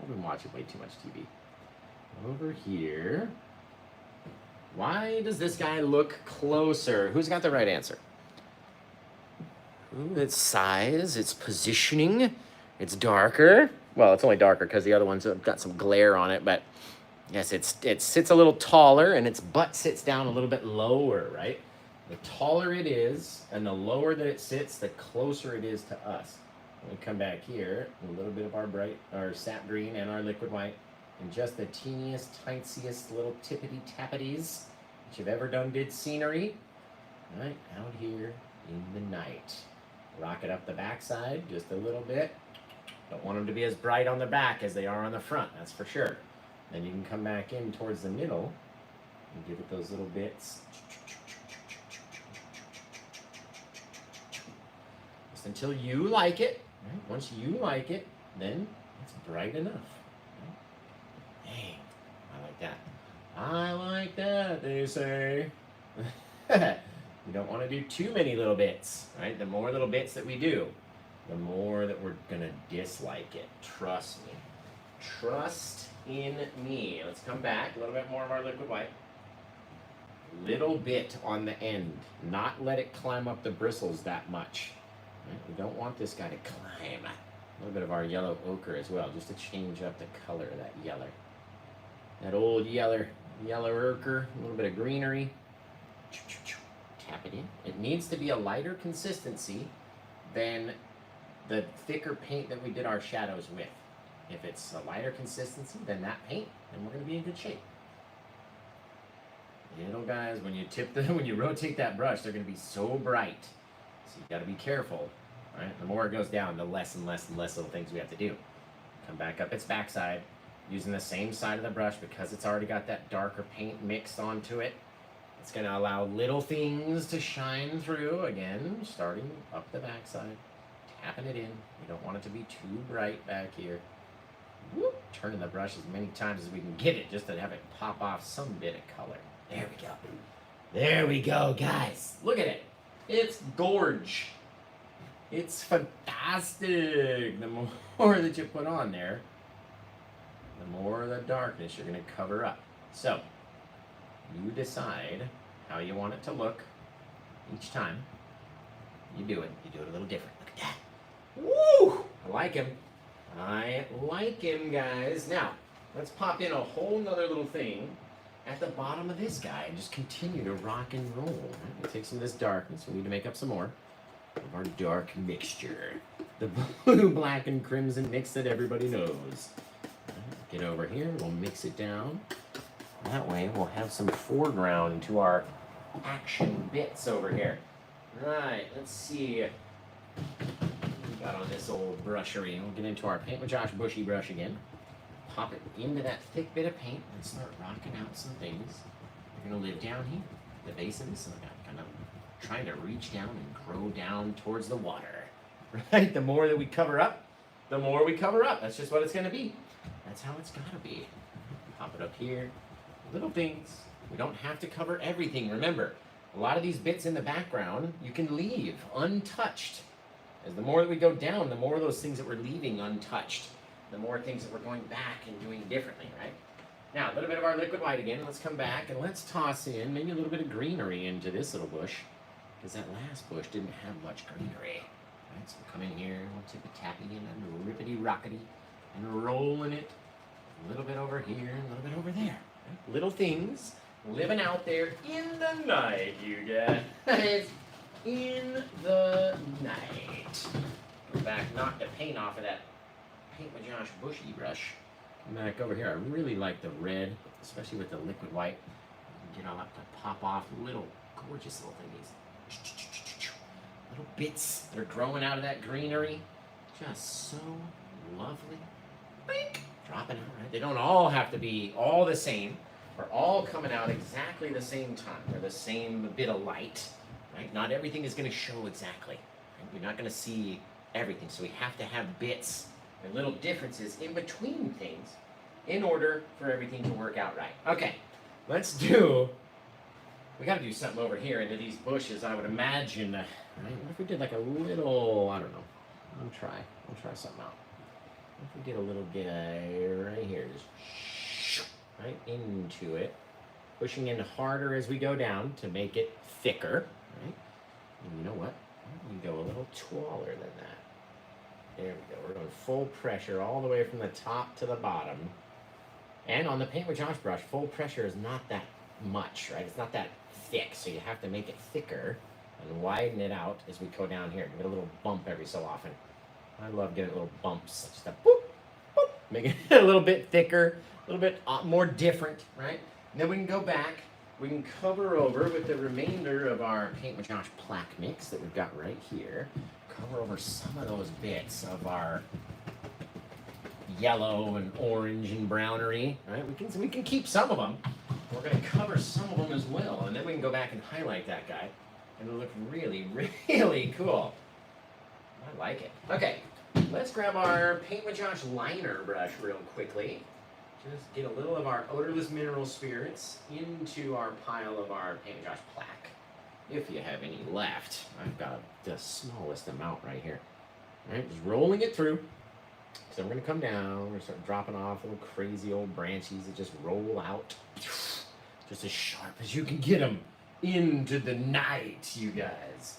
been watching way too much TV. Over here. Why does this guy look closer? Who's got the right answer? Ooh, its size, its positioning, it's darker. Well, it's only darker because the other one's got some glare on it, but yes, it sits a little taller and its butt sits down a little bit lower, right? The taller it is and the lower that it sits, the closer it is to us. When we come back here, a little bit of our sap green and our liquid white, and just the teeniest, tiniest little tippity-tappities that you've ever did scenery, right out here in the night. Rock it up the backside just a little bit. Don't want them to be as bright on the back as they are on the front, that's for sure. Then you can come back in towards the middle and give it those little bits. Just until you like it. Right? Once you like it, then it's bright enough. Right? Dang, I like that. I like that, they say. You don't want to do too many little bits, right? The more little bits that we do, the more that we're going to dislike it. Trust me. Trust in me. Let's come back. A little bit more of our liquid white. Little bit on the end. Not let it climb up the bristles that much. Right? We don't want this guy to climb. A little bit of our yellow ochre as well, just to change up the color of that yellow. That old yellow ochre. A little bit of greenery. Tap it in. It needs to be a lighter consistency than the thicker paint that we did our shadows with. If it's a lighter consistency than that paint, then we're going to be in good shape. Little guys, when you rotate that brush, they're going to be so bright. So you got to be careful. Right? The more it goes down, the less and less and less little things we have to do. Come back up its backside, using the same side of the brush because it's already got that darker paint mixed onto it. It's going to allow little things to shine through, again, starting up the backside, tapping it in. We don't want it to be too bright back here. Whoop, turning the brush as many times as we can get it, just to have it pop off some bit of color. There we go. There we go, guys. Look at it. It's gorge. It's fantastic. The more that you put on there, the more of the darkness you're going to cover up. So, you decide how you want it to look each time. You do it. You do it a little different. Look at that. Woo! I like him. I like him, guys. Now, let's pop in a whole nother little thing at the bottom of this guy and just continue to rock and roll. We'll take some of this darkness. We need to make up some more of our dark mixture. The blue, black, and crimson mix that everybody knows. Get over here, we'll mix it down. That way we'll have some foreground to our action bits over here. Right, let's see. What we got on this old brushery. We'll get into our Paint with Josh bushy brush again. Pop it into that thick bit of paint and start rocking out some things. We're gonna live down here, the base of this, and kind of trying to reach down and grow down towards the water. Right? The more that we cover up, the more we cover up. That's just what it's gonna be. That's how it's gotta be. Pop it up here. Little things. We don't have to cover everything. Remember, a lot of these bits in the background you can leave untouched. As the more that we go down, the more of those things that we're leaving untouched, the more things that we're going back and doing differently, right? Now, a little bit of our liquid white again. Let's come back and let's toss in maybe a little bit of greenery into this little bush, because that last bush didn't have much greenery. Right, so we'll come in here, we'll take a tapping in and rippity-rockety and rolling it a little bit over here, a little bit over there. Right? Little things living out there in the night, you guys. In the night. Go back, knock the paint off of that Paint with Josh bushy brush. Come back over here. I really like the red, especially with the liquid white. Get all up to pop off little gorgeous little thingies. Little bits that are growing out of that greenery. Just so lovely. Bink! Dropping out, right? They don't all have to be all the same. We're all coming out exactly the same time. They're the same bit of light. Right? Not everything is going to show exactly. Right? You're not going to see everything. So we have to have bits and little differences in between things in order for everything to work out right. Okay, we got to do something over here into these bushes, I would imagine. Right? What if we did like a little, I don't know. We'll try something out. What if we did a little guy right here, just right into it, pushing in harder as we go down to make it thicker, right? And you know what? We can go a little taller than that. There we go. We're going full pressure all the way from the top to the bottom. And on the Paint with Josh brush, full pressure is not that much, right? It's not that thick, so you have to make it thicker and widen it out as we go down here. Give it a little bump every so often. I love getting little bumps. Just a boop, boop. Make it a little bit thicker, a little bit more different, right? And then we can go back. We can cover over with the remainder of our Paint with Josh plaque mix that we've got right here. Cover over some of those bits of our yellow and orange and brownery, right? We can keep some of them. We're going to cover some of them as well, and then we can go back and highlight that guy, and it'll look really, really cool. I like it. Okay, let's grab our Paint with Josh liner brush real quickly. Just get a little of our odorless mineral spirits into our pile of our Paint with Josh plaque. If you have any left. I've got the smallest amount right here. All right, just rolling it through. So we're going to come down. We're going to start dropping off little crazy old branches that just roll out. Just as sharp as you can get them into the night, you guys.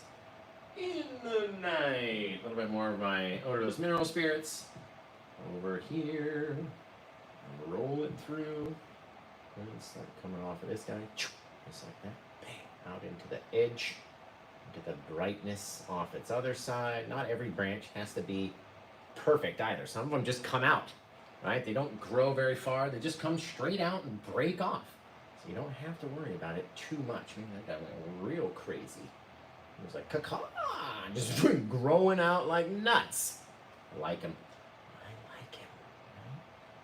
In the night. A little bit more of my odorless mineral spirits. Over here. Roll it through. And start coming off of this guy. Just like that. Bang. Out into the edge. Get the brightness off its other side. Not every branch has to be perfect either. Some of them just come out, right? They don't grow very far. They just come straight out and break off. So you don't have to worry about it too much. Maybe that guy went real crazy. It was like, caca, just growing out like nuts. I like him.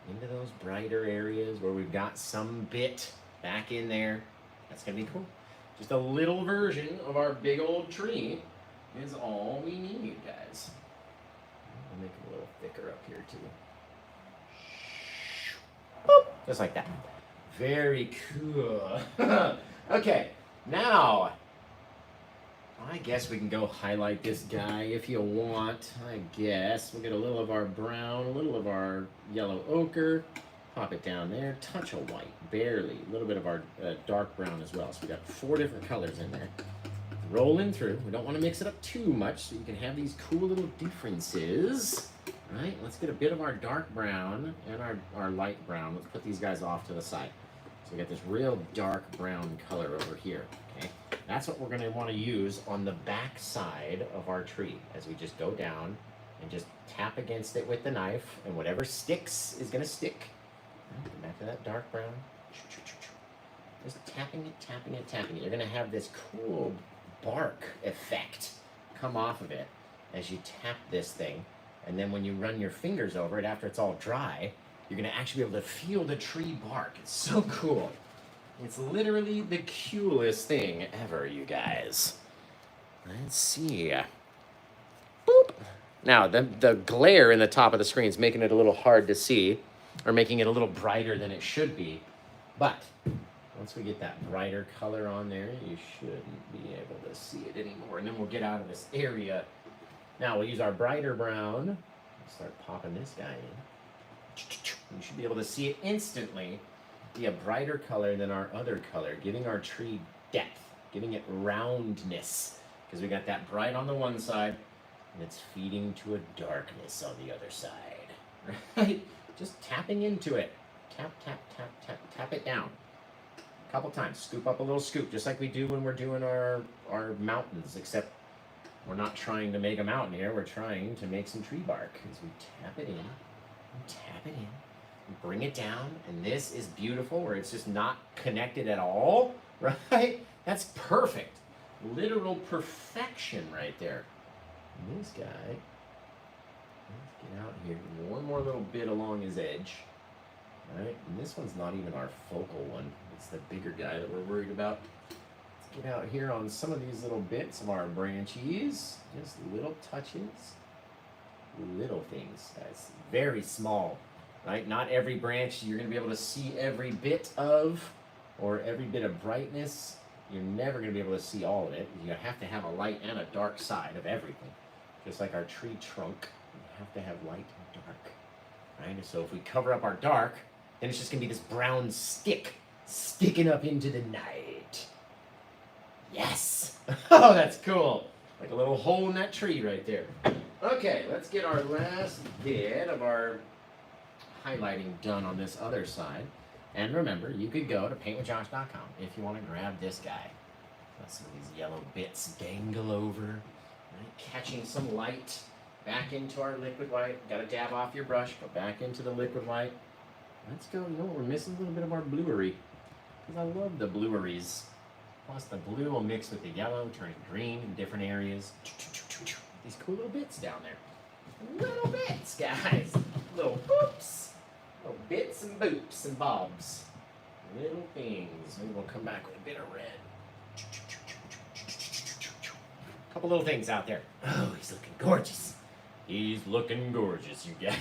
Right? Into those brighter areas where we've got some bit back in there. That's going to be cool. Just a little version of our big old tree is all we need, guys. I'll make it a little thicker up here, too. Boop. Just like that. Very cool. Okay, now, I guess we can go highlight this guy if you want. I guess we'll get a little of our brown, a little of our yellow ochre. Pop it down there, touch of white, barely. A little bit of our dark brown as well. So we got 4 different colors in there. Rolling through. We don't want to mix it up too much so you can have these cool little differences. Right, let's get a bit of our dark brown and our light brown. Let's put these guys off to the side. So we got this real dark brown color over here, okay? That's what we're gonna wanna use on the back side of our tree as we just go down and just tap against it with the knife, and whatever sticks is gonna stick. Right, go back to that dark brown. Just tapping it, tapping it, tapping it. You're gonna have this cool bark effect come off of it as you tap this thing. And then when you run your fingers over it after it's all dry, you're gonna actually be able to feel the tree bark. It's so cool. It's literally the coolest thing ever, you guys. Let's see. Boop. Now, the glare in the top of the screen is making it a little hard to see, or making it a little brighter than it should be. But once we get that brighter color on there, you shouldn't be able to see it anymore. And then we'll get out of this area. Now we'll use our brighter brown. Start popping this guy in. You should be able to see it instantly be a brighter color than our other color, giving our tree depth, giving it roundness. Because we got that bright on the one side, and it's feeding to a darkness on the other side. Right? Just tapping into it. Tap, tap, tap, tap, tap it down. A couple times. Scoop up a little scoop, just like we do when we're doing our mountains, except we're not trying to make a mountain here. We're trying to make some tree bark. As we tap it in, and tap it in, and bring it down, and this is beautiful, where it's just not connected at all, right? That's perfect. Literal perfection right there. And this guy, let's get out here. One more little bit along his edge, right? And this one's not even our focal one. It's the bigger guy that we're worried about. Get out here on some of these little bits of our branches, just little touches, little things, guys, very small, right? Not every branch you're going to be able to see every bit of, or every bit of brightness. You're never going to be able to see all of it. You have to have a light and a dark side of everything. Just like our tree trunk, you have to have light and dark, right? And so if we cover up our dark, then it's just going to be this brown stick sticking up into the night. Yes! Oh, that's cool. Like a little hole in that tree right there. Okay, let's get our last bit of our highlighting done on this other side. And remember, you could go to paintwithjosh.com if you want to grab this guy. Let some of these yellow bits dangle over, right? Catching some light back into our liquid white. Got to dab off your brush, go back into the liquid white. Let's go. You know what? We're missing a little bit of our bluery, because I love the blueries. Plus the blue will mix with the yellow, turning green in different areas. These cool little bits down there. Little bits, guys. Little boops. Little bits and boops and bobs. Little things. Maybe we'll come back with a bit of red. Couple little things out there. Oh, he's looking gorgeous. He's looking gorgeous, you guys.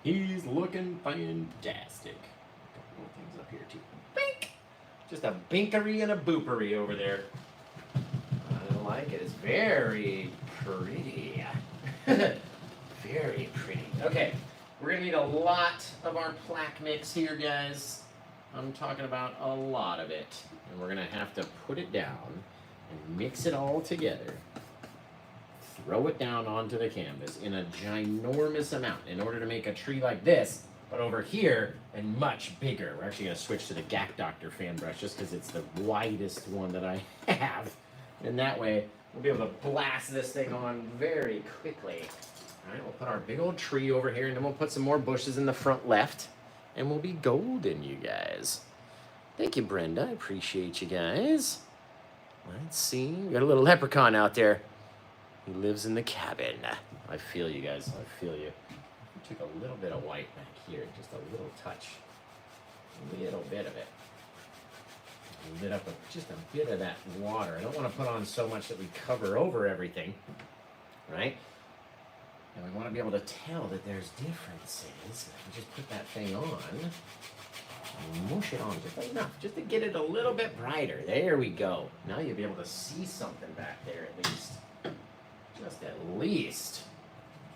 He's looking fantastic. Couple little things up here too. Bink! Just a binkery and a boopery over there. I like it. It's very pretty. Very pretty. Okay, we're going to need a lot of our plaque mix here, guys. I'm talking about a lot of it. And we're going to have to put it down and mix it all together. Throw it down onto the canvas in a ginormous amount in order to make a tree like this, but over here and much bigger. We're actually going to switch to the Gak Doctor fan brush just because it's the widest one that I have. And that way we'll be able to blast this thing on very quickly. All right, we'll put our big old tree over here, and then we'll put some more bushes in the front left, and we'll be golden, you guys. Thank you, Brenda. I appreciate you guys. Let's see. We got a little leprechaun out there. He lives in the cabin. I feel you guys. I feel you. We took a little bit of white back here, just a little touch. A little bit of it. Lit up with just a bit of that water. I don't want to put on so much that we cover over everything, right? And we want to be able to tell that there's differences. We just put that thing on, and mush it on just enough, just to get it a little bit brighter. There we go. Now you'll be able to see something back there at least. Just at least.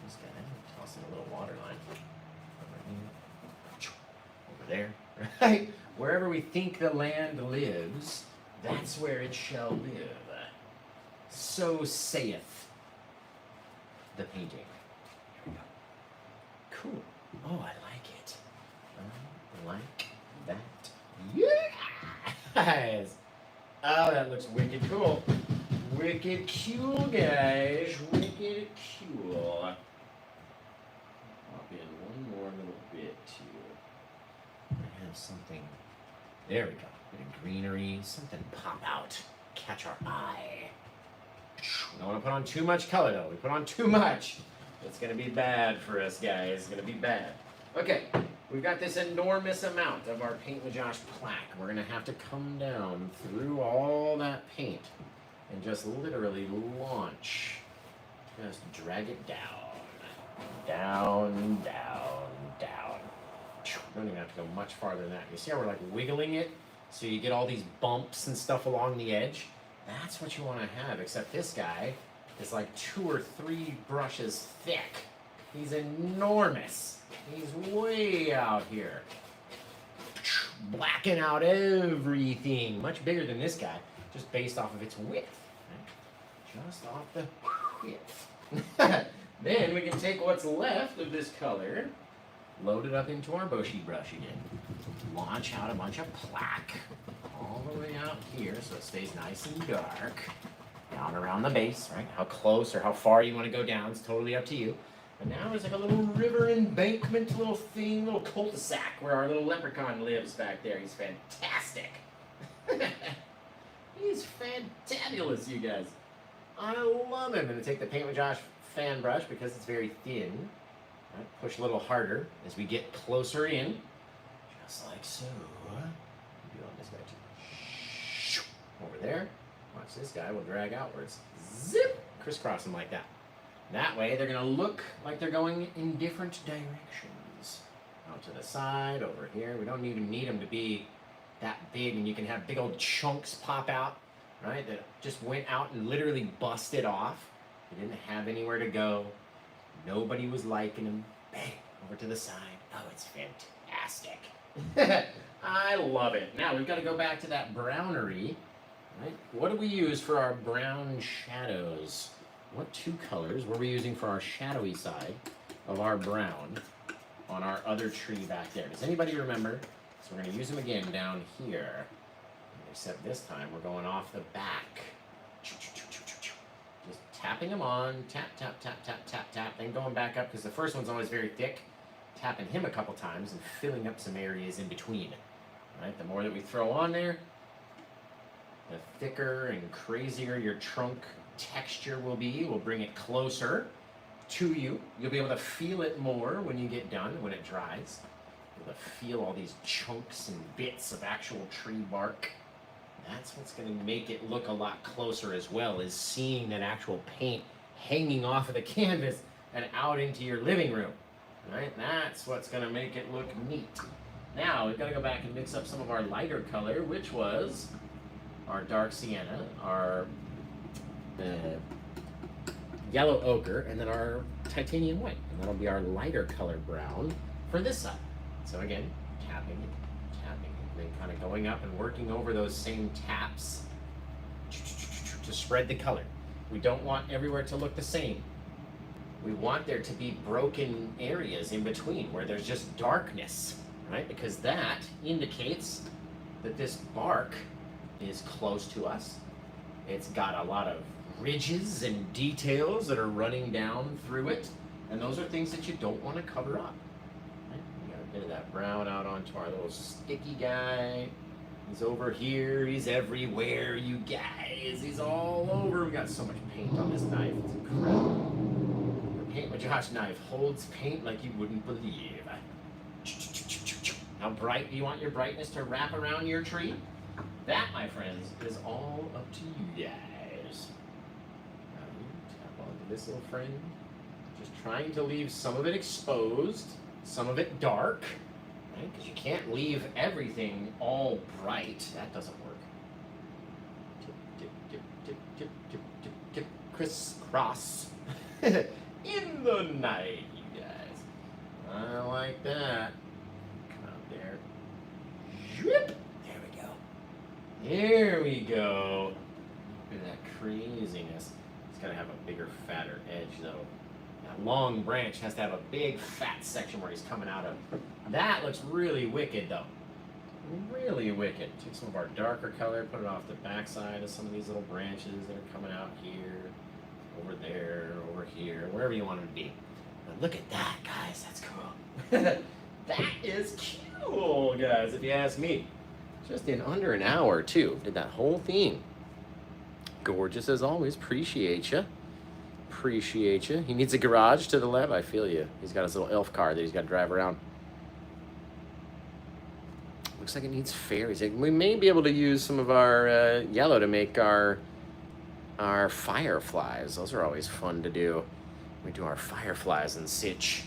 Just gonna toss in a little water line. Over there, right? Wherever we think the land lives, that's where it shall live. So saith the painting. Here we go. Cool. Oh, I like it. I like that. Yes! Oh, that looks wicked cool. Wicked cool, guys. Wicked cool. Pop in one more little bit too. I have something. There we go. Bit of greenery. Something pop out. Catch our eye. We don't want to put on too much color though. We put on too much, it's going to be bad for us, guys. It's going to be bad. Okay, we've got this enormous amount of our Paint with Josh plaque. We're going to have to come down through all that paint and just literally launch. Just drag it down. Down, down, down. We don't even have to go much farther than that. You see how we're like wiggling it? So you get all these bumps and stuff along the edge? That's what you want to have, except this guy is like 2 or 3 brushes thick. He's enormous. He's way out here. Blacking out everything. Much bigger than this guy, just based off of its width. Right? Just off the width. Then we can take what's left of this color, load it up into our bushy brush again. Launch out a bunch of plaque all the way out here so it stays nice and dark. Down around the base, right? How close or how far you want to go down is totally up to you. But now there's like a little river embankment, little thing, little cul-de-sac where our little leprechaun lives back there. He's fantastic. He's fantabulous, you guys. I love him. I'm going to take the Paint with Josh fan brush because it's very thin. Right? Push a little harder as we get closer in. Just like so. Do on this guy too. Over there. Watch this guy. We'll drag outwards. Zip! Crisscross them like that. That way they're going to look like they're going in different directions. Out to the side, over here. We don't even need them to be that big, and you can have big old chunks pop out, right? That just went out and literally busted off. They didn't have anywhere to go. Nobody was liking them. Bang! Over to the side. Oh, it's fantastic. I love it. Now we've got to go back to that brownery. Right? What do we use for our brown shadows? What 2 colors were we using for our shadowy side of our brown on our other tree back there? Does anybody remember? So we're going to use them again down here. Except this time we're going off the back. Just tapping them on. Tap, tap, tap, tap, tap, tap. Then going back up because the first one's always very thick. Tapping him a couple times and filling up some areas in between. Right? The more that we throw on there, the thicker and crazier your trunk texture will be. We'll bring it closer to you. You'll be able to feel it more when you get done, when it dries. You'll be able to feel all these chunks and bits of actual tree bark. That's what's going to make it look a lot closer as well, is seeing that actual paint hanging off of the canvas and out into your living room. Right? That's what's going to make it look neat. Now, we've got to go back and mix up some of our lighter color, which was our dark sienna, our yellow ochre, and then our titanium white. And that'll be our lighter color brown for this side. So again, tapping it, then kind of going up and working over those same taps to spread the color. We don't want everywhere to look the same. We want there to be broken areas in between where there's just darkness, right? Because that indicates that this bark is close to us. It's got a lot of ridges and details that are running down through it, and those are things that you don't want to cover up. Right? We got a bit of that brown out onto our little sticky guy. He's over here. He's everywhere, you guys. He's all over. We got so much paint on this knife. It's incredible. The Paint with Josh knife holds paint like you wouldn't believe. How bright do you want your brightness to wrap around your tree? That, my friends, is all up to you guys. Tap onto this little friend. Just trying to leave some of it exposed, some of it dark, right? Because you can't leave everything all bright. That doesn't work. Tip, tip, tip, tip, tip, tip, tip, tip, crisscross. In the night, you guys. I like that. Come out there. Zhip. There we go. Look at that craziness. It's got to have a bigger, fatter edge, though. That long branch has to have a big fat section where he's coming out of. That looks really wicked though. Really wicked. Take some of our darker color, put it off the backside of some of these little branches that are coming out here, over there, over here, wherever you want them to be. But look at that, guys. That's cool. That is cool, guys, if you ask me. Just in under an hour, too. Did that whole thing. Gorgeous as always. Appreciate you. Appreciate you. He needs a garage to the left. I feel you. He's got his little elf car that he's got to drive around. Looks like it needs fairies. We may be able to use some of our yellow to make our fireflies. Those are always fun to do. We do our fireflies and such.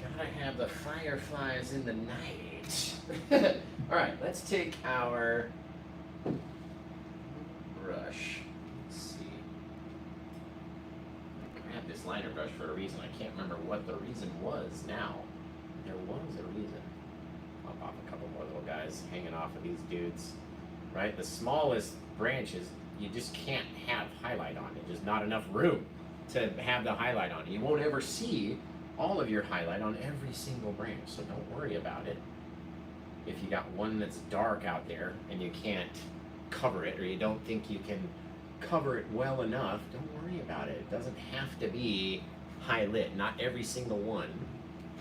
Gotta have the fireflies in the night. All right, let's take our brush. Let's see. I grabbed this liner brush for a reason. I can't remember what the reason was now. There was a reason. Pop off a couple more little guys hanging off of these dudes. Right? The smallest branches, you just can't have highlight on. There's just not enough room to have the highlight on. You won't ever see all of your highlight on every single branch, so don't worry about it. If you got one that's dark out there and you can't cover it, or you don't think you can cover it well enough, don't worry about it. It doesn't have to be high lit. Not every single one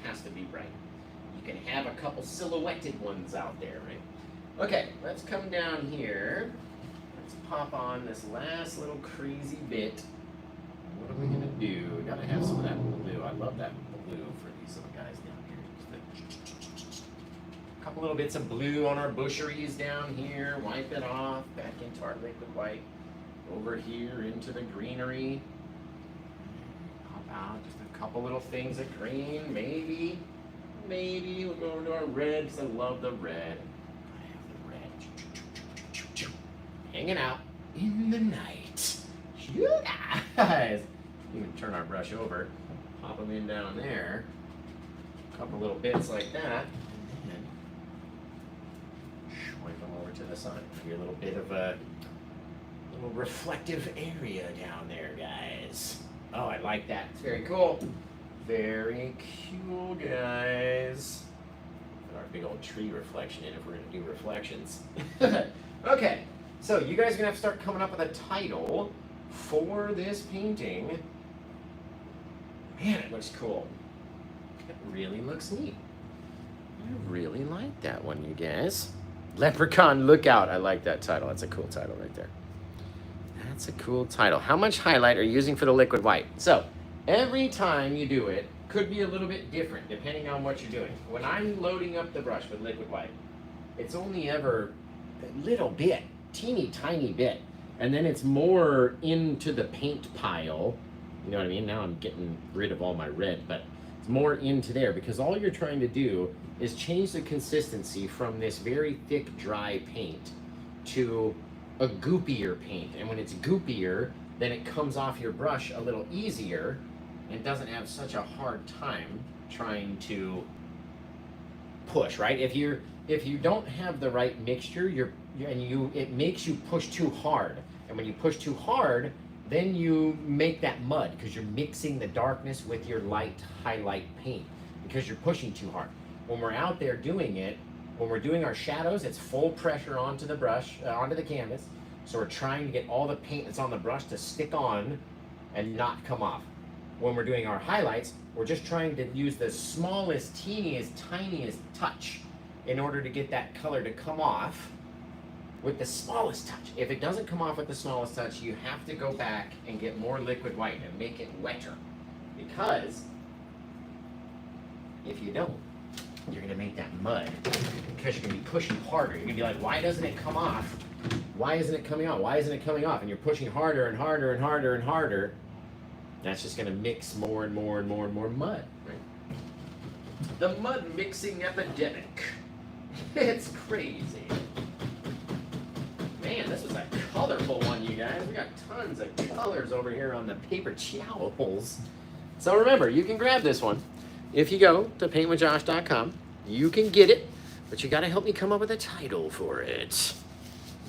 has to be bright. You can have a couple silhouetted ones out there, right? Okay, let's come down here. Let's pop on this last little crazy bit. What are we gonna do? Gotta have some of that blue. I love that blue for these little guys down here. Just a couple little bits of blue on our busheries down here. Wipe it off. Back into our liquid white. Over here into the greenery. Pop out just a couple little things of green. Maybe we'll go over to our red because I love the red. Gotta have the red. Hanging out in the night. You guys. You can turn our brush over, pop them in down there, a couple little bits like that, and then wipe them over to the side. Your little bit of a little reflective area down there, guys. Oh, I like that. It's very cool. Very cool, guys. Put our big old tree reflection in if we're gonna do reflections. Okay, so you guys are gonna have to start coming up with a title for this painting. Man, it looks cool. It really looks neat. I really like that one, you guys. Leprechaun Lookout. I like that title. That's a cool title right there. That's a cool title. How much highlight are you using for the liquid white? So, every time you do it, could be a little bit different depending on what you're doing. When I'm loading up the brush with liquid white, it's only ever a little bit, teeny tiny bit. And then it's more into the paint pile. You know what I mean? Now I'm getting rid of all my red, but it's more into there because all you're trying to do is change the consistency from this very thick, dry paint to a goopier paint. And when it's goopier, then it comes off your brush a little easier and doesn't have such a hard time trying to push, right? If you don't have the right mixture, it makes you push too hard. And when you push too hard, then you make that mud because you're mixing the darkness with your light highlight paint because you're pushing too hard. When we're out there doing it, when we're doing our shadows, it's full pressure onto the brush, onto the canvas. So we're trying to get all the paint that's on the brush to stick on and not come off. When we're doing our highlights, we're just trying to use the smallest, teeniest, tiniest touch in order to get that color to come off with the smallest touch. If it doesn't come off with the smallest touch, you have to go back and get more liquid white and make it wetter. Because if you don't, you're gonna make that mud because you're gonna be pushing harder. You're gonna be like, why doesn't it come off? Why isn't it coming off? Why isn't it coming off? And you're pushing harder and harder and harder and harder. That's just gonna mix more and more and more and more mud, right? The mud mixing epidemic. It's crazy. Man, this was a colorful one, you guys. We got tons of colors over here on the paper towels. So remember, you can grab this one. If you go to paintwithjosh.com, you can get it, but you gotta help me come up with a title for it.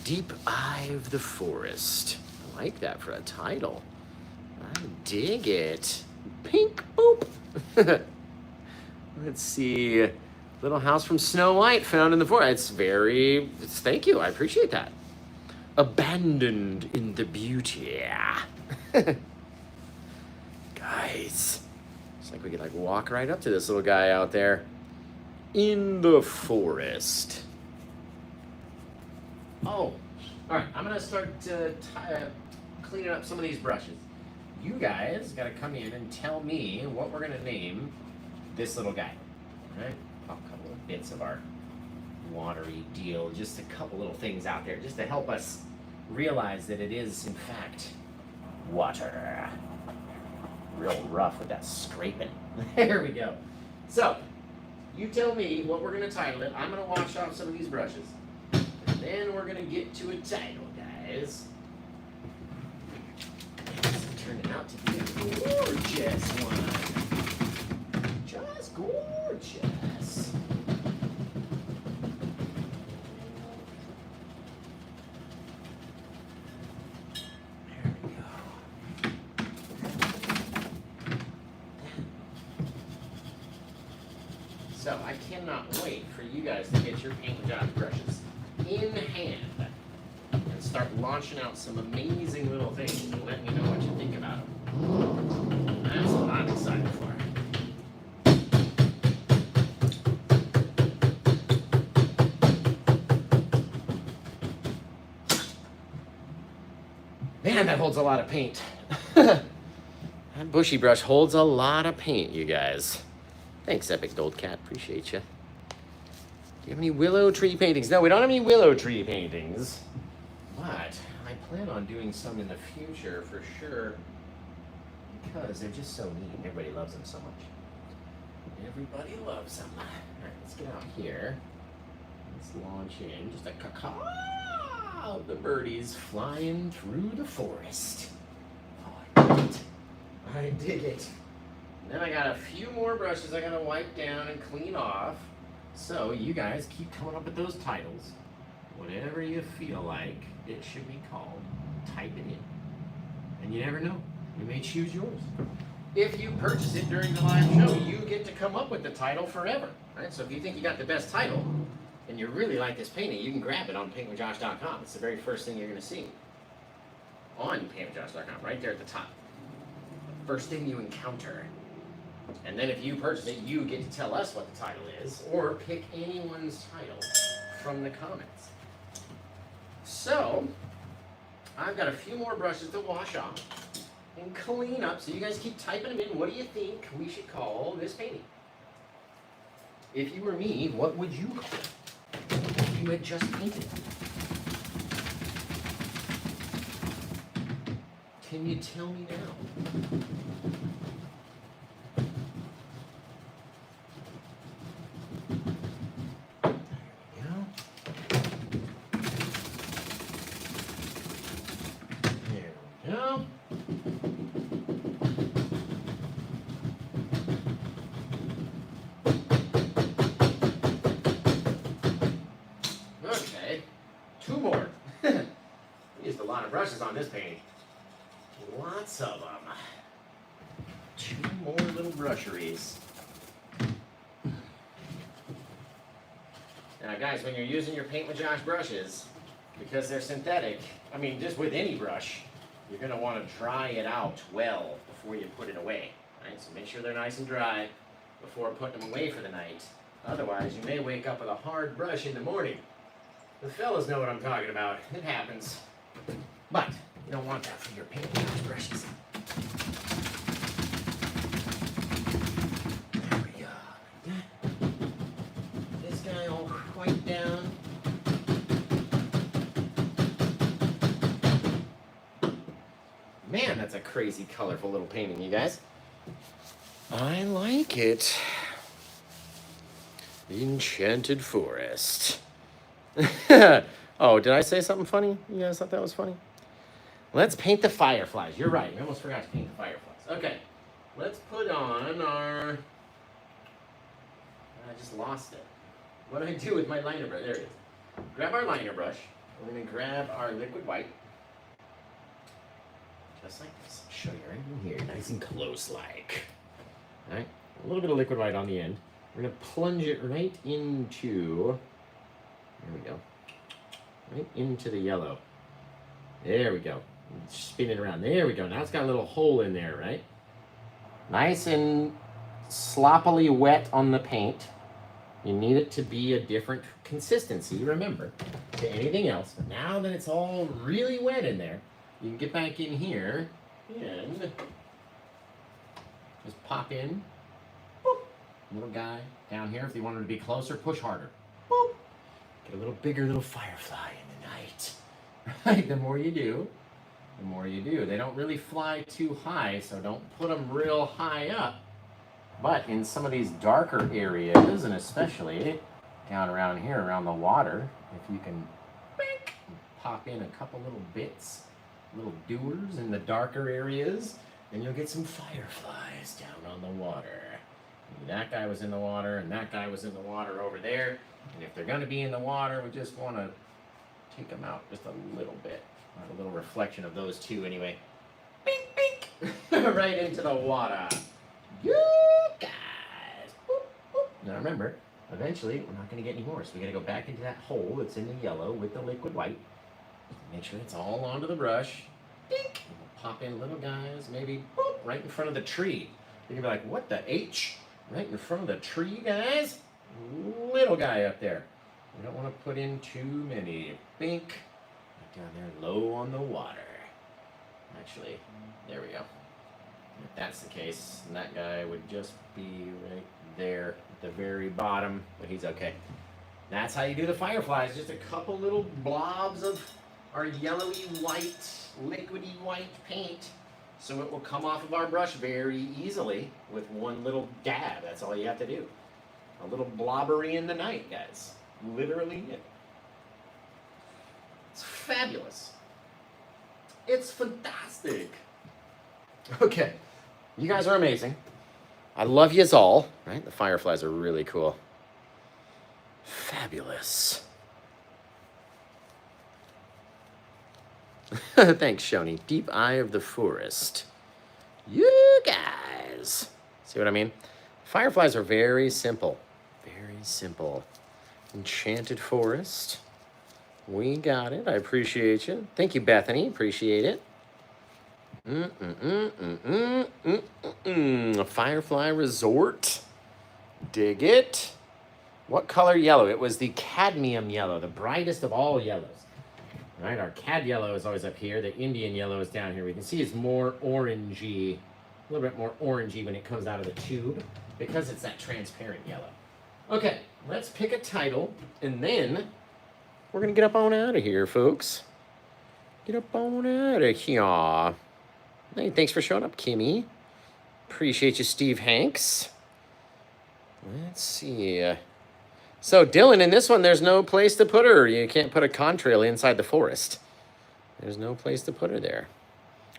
Deep Eye of the Forest. I like that for a title. I dig it. Pink boop. Let's see. Little house from Snow White found in the forest. Thank you. I appreciate that. Abandoned in the beauty. Guys, it's like we could like walk right up to this little guy out there in the forest. Oh, all right. I'm gonna start cleaning up some of these brushes. You guys gotta come in and tell me what we're gonna name this little guy. All right? A couple of bits of our watery deal, just a couple little things out there, just to help us realize that it is, in fact, water. Real rough with that scraping. There we go. So, you tell me what we're going to title it. I'm going to wash off some of these brushes. And then we're going to get to a title, guys. It's turning out to be a gorgeous one. Just gorgeous. There we go. So I cannot wait for you guys to get your paint job brushes in hand and start launching out some amazing little things and let me know what you think about them. That's what I'm excited for. Man, that holds a lot of paint. That bushy brush holds a lot of paint, you guys. Thanks, Epic Old Cat. Appreciate you. Do you have any willow tree paintings? No, we don't have any willow tree paintings. But I plan on doing some in the future for sure. Because they're just so neat. Everybody loves them so much. Everybody loves them. All right, let's get out here. Let's launch in. Just a caw of the birdies flying through the forest. Oh, I dig it. I dig it. Then I got a few more brushes I gotta wipe down and clean off. So you guys keep coming up with those titles. Whatever you feel like it should be called, type it in. And you never know, you may choose yours. If you purchase it during the live show, you get to come up with the title forever. Right? So if you think you got the best title, and you really like this painting, you can grab it on paintwithjosh.com. It's the very first thing you're gonna see on paintwithjosh.com, right there at the top. The first thing you encounter. And then if you purchase it, you get to tell us what the title is, or pick anyone's title from the comments. So, I've got a few more brushes to wash off and clean up, so you guys keep typing them in. What do you think we should call this painting? If you were me, what would you call it? If you had just painted it? Can you tell me now? Brushes on this painting. Lots of them. 2 more little brusheries. Now guys, when you're using your Paint with Josh brushes, because they're synthetic, I mean just with any brush, you're going to want to dry it out well before you put it away. Right? So make sure they're nice and dry before putting them away for the night. Otherwise, you may wake up with a hard brush in the morning. The fellas know what I'm talking about. It happens. But you don't want that for your paint brushes. There we go. This guy all white down. Man, that's a crazy, colorful little painting, you guys. I like it. Enchanted Forest. Oh, did I say something funny? You guys thought that was funny? Let's paint the fireflies. You're right. We almost forgot to paint the fireflies. Okay. Let's put on our... I just lost it. What do I do with my liner brush? There it is. Grab our liner brush. We're going to grab our liquid white. Just like this. I'll show you right in here. Nice nice and close-like. All right, a little bit of liquid white on the end. We're gonna plunge it right into, there we go, right into the yellow. There we go. Spin it around. There we go. Now it's got a little hole in there, right? Nice and sloppily wet on the paint. You need it to be a different consistency, remember, to anything else. But now that it's all really wet in there, you can get back in here and just pop in. Boop. Little guy down here. If you want him to be closer, push harder. Boop. Get a little bigger little firefly in the night. Right? The more you do, the more you do. They don't really fly too high, so don't put them real high up. But in some of these darker areas, and especially down around here, around the water, if you can pop in a couple little bits, little dewars in the darker areas, then you'll get some fireflies down on the water. Maybe that guy was in the water, and that guy was in the water over there. And if they're going to be in the water, we just want to take them out just a little bit. A little reflection of those two anyway. Bink, bink! Right into the water. You guys! Boop, boop. Now remember, eventually we're not going to get any more, so we got to go back into that hole that's in the yellow with the liquid white. Make sure it's all onto the brush. Dink! We'll pop in little guys, maybe boop, right in front of the tree. You're going to be like, what the H? Right in front of the tree, guys? Little guy up there. We don't want to put in too many. Bink. Right down there, low on the water. Actually, there we go. If that's the case, then that guy would just be right there at the very bottom, but he's okay. That's how you do the fireflies. Just a couple little blobs of our yellowy white, liquidy white paint, so it will come off of our brush very easily with one little dab. That's all you have to do. A little blobbery in the night, guys. Literally it. It's fabulous. It's fantastic. Okay, you guys are amazing. I love yous all, right? The fireflies are really cool. Fabulous. Thanks, Shoni. Deep eye of the forest. You guys. See what I mean? Fireflies are very simple. Very simple. Enchanted forest. We got it. I appreciate you. Thank you, Bethany. Appreciate it. A Firefly Resort. Dig it. What color yellow? It was the cadmium yellow, the brightest of all yellows. All right, our cad yellow is always up here. The Indian yellow is down here. We can see it's more orangey, a little bit more orangey when it comes out of the tube because it's that transparent yellow. Okay, let's pick a title, and then we're going to get up on out of here, folks. Get up on out of here. Hey, thanks for showing up, Kimmy. Appreciate you, Steve Hanks. Let's see. So, Dylan, in this one, there's no place to put her. You can't put a contrail inside the forest. There's no place to put her there.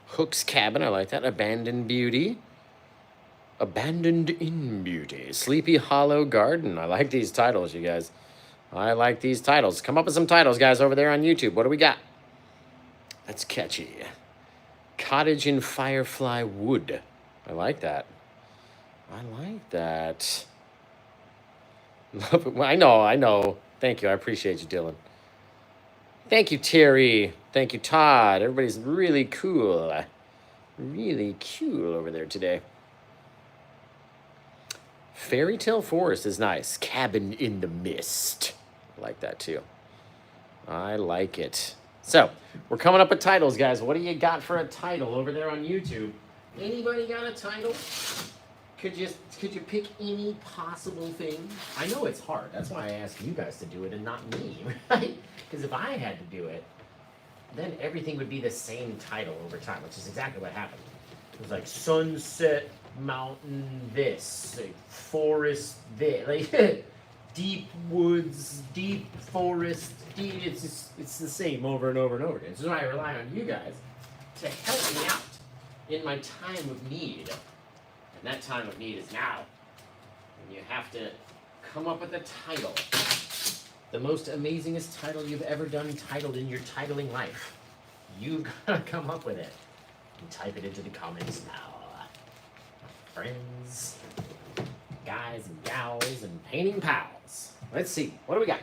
Hook's Cabin, I like that. Abandoned Beauty. Abandoned in Beauty. Sleepy Hollow Garden. I like these titles, you guys. I like these titles. Come up with some titles, guys, over there on YouTube. What do we got? That's catchy. Cottage in Firefly Wood. I like that. I like that. I know. Thank you. I appreciate you, Dylan. Thank you, Terry. Thank you, Todd. Everybody's really cool. Really cool over there today. Fairy Tale Forest is nice. Cabin in the Mist. I like that, too. I like it. So, we're coming up with titles, guys. What do you got for a title over there on YouTube? Anybody got a title? Could you pick any possible thing? I know it's hard. That's why I asked you guys to do it and not me, right? Because if I had to do it, then everything would be the same title over time, which is exactly what happened. It was like Sunset Mountain this, like Forest this, like Deep Woods, Deep Forest, deep, it's the same over and over and over again. This is why I rely on you guys to help me out in my time of need. And that time of need is now. And you have to come up with a title. The most amazingest title you've ever done titled in your titling life. You gotta come up with it. And type it into the comments now. friends, guys and gals, and painting pals. Let's see. What do we got?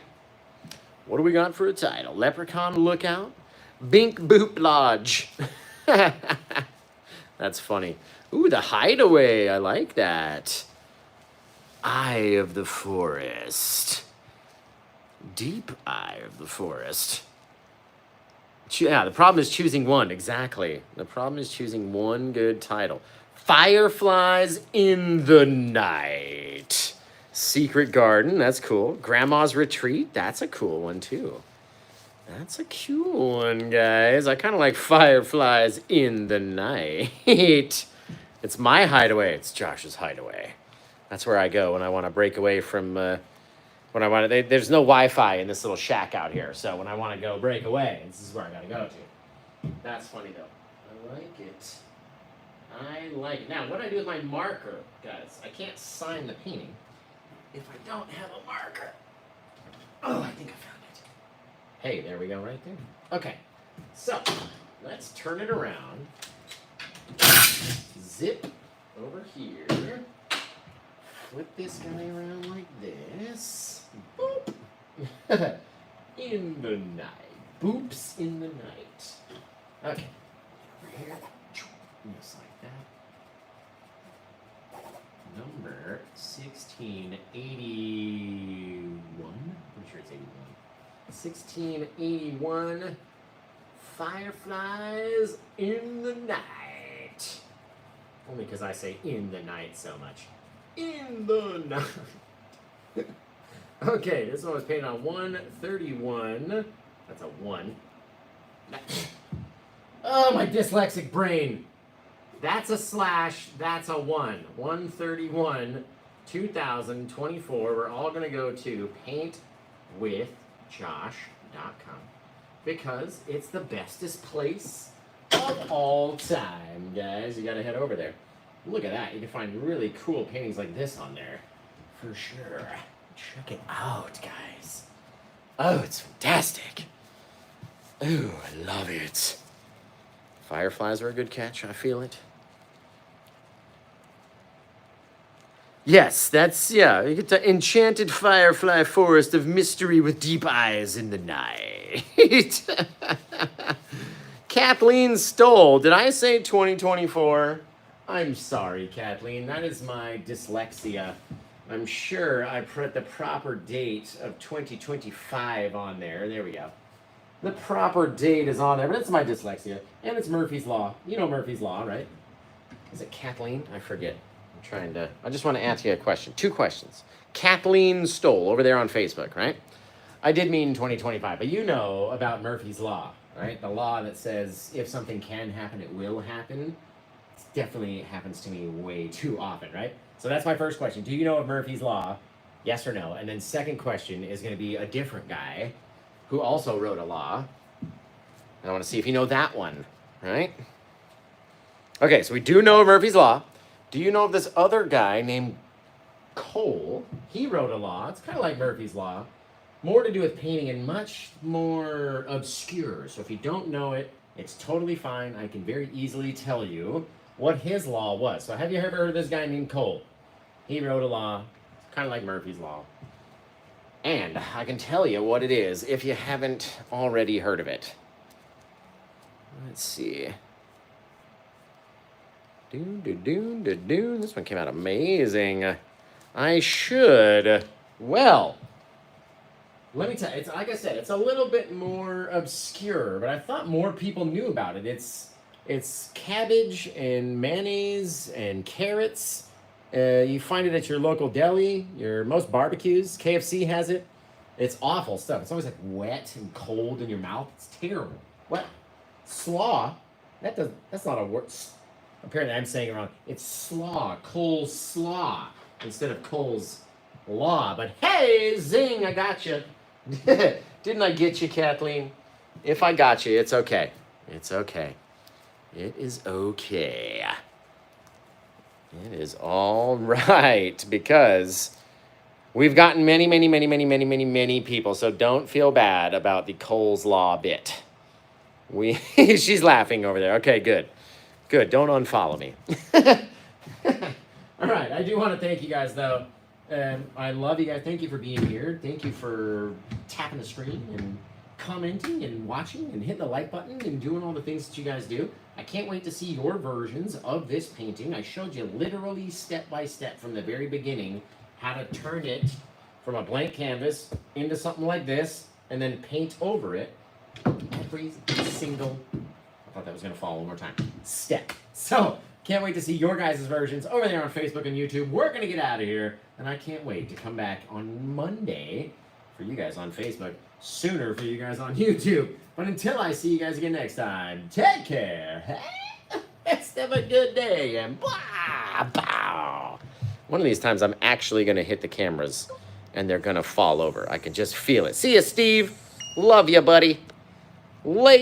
What do we got for a title? Leprechaun Lookout? Bink Boop Lodge. That's funny. Ooh, The Hideaway. I like that. Eye of the Forest. Deep Eye of the Forest. Yeah, the problem is choosing one. Exactly. The problem is choosing one good title. Fireflies in the Night. Secret Garden. That's cool. Grandma's Retreat. That's a cool one, too. That's a cool one, guys. I kind of like Fireflies in the Night. It's my hideaway. It's Josh's hideaway. That's where I go when I want to break away from... when I want to... There's no Wi-Fi in this little shack out here. So when I want to go break away, this is where I got to go to. That's funny, though. I like it. I like it. Now, what do I do with my marker, guys? I can't sign the painting if I don't have a marker. Oh, I think I found it. Hey, there we go right there. Okay, so let's turn it around. Zip over here. Flip this guy around like this. Boop. In the night. Boops in the night. Okay. Over here. Just like that. Number 1681. I'm sure it's 81. 1681. Fireflies in the night. Only because I say in the night so much. In the night. Okay, this one was painted on 131. That's a 1. Oh, my dyslexic brain. That's a slash. That's a 1. 131, 2024. We're all going to go to paintwithjosh.com because it's the bestest place of all time, guys. You got to head over there. Look at that. You can find really cool paintings like this on there. For sure. Check it out, guys. Oh, it's fantastic. Ooh, I love it. Fireflies are a good catch. I feel it. Yes, that's, yeah. You get the enchanted firefly forest of mystery with deep eyes in the night. Kathleen Stoll. Did I say 2024? I'm sorry, Kathleen. That is my dyslexia. I'm sure I put the proper date of 2025 on there. There we go. The proper date is on there, but it's my dyslexia. And it's Murphy's Law. You know Murphy's Law, right? Is it Kathleen? I forget. I just want to ask you a question. 2 questions. Kathleen Stoll over there on Facebook, right? I did mean 2025, but you know about Murphy's Law, right? The law that says if something can happen, it will happen. It definitely happens to me way too often, right? So that's my first question. Do you know of Murphy's Law? Yes or no? And then second question is going to be a different guy who also wrote a law. And I want to see if you know that one, right? Okay, so we do know of Murphy's Law. Do you know of this other guy named Cole? He wrote a law. It's kind of like Murphy's Law. More to do with painting and much more obscure. So if you don't know it, it's totally fine. I can very easily tell you what his law was. So have you ever heard of this guy named Cole? He wrote a law. It's kind of like Murphy's Law. And I can tell you what it is if you haven't already heard of it. Let's see. This one came out amazing. I should. Well, let me tell you, it's like I said, it's a little bit more obscure, but I thought more people knew about it. It's cabbage and mayonnaise and carrots. You find it at your local deli, your most barbecues. KFC has it. It's awful stuff. It's always like wet and cold in your mouth. It's terrible. What? Slaw? That's not a word. Apparently I'm saying it wrong. It's slaw, Cole's slaw, instead of Cole's law. But hey, zing, I got you. Didn't I get you, Kathleen? If I got you, it's okay. It's okay. It is okay. It is all right, because we've gotten many people, so don't feel bad about the Cole's Law bit. She's laughing over there. Okay, good. Good, don't unfollow me. All right, I do want to thank you guys, though. I love you guys. Thank you for being here. Thank you for tapping the screen and commenting and watching and hitting the like button and doing all the things that you guys do. I can't wait to see your versions of this painting. I showed you literally step by step from the very beginning how to turn it from a blank canvas into something like this and then paint over it every single, I thought that was going to fall one more time, step. So, can't wait to see your guys' versions over there on Facebook and YouTube. We're going to get out of here, and I can't wait to come back on Monday for you guys on Facebook, sooner for you guys on YouTube. But until I see you guys again next time, take care. Let's have a good day, and blah, bow. One of these times, I'm actually going to hit the cameras, and they're going to fall over. I can just feel it. See you, Steve. Love you, buddy. Late.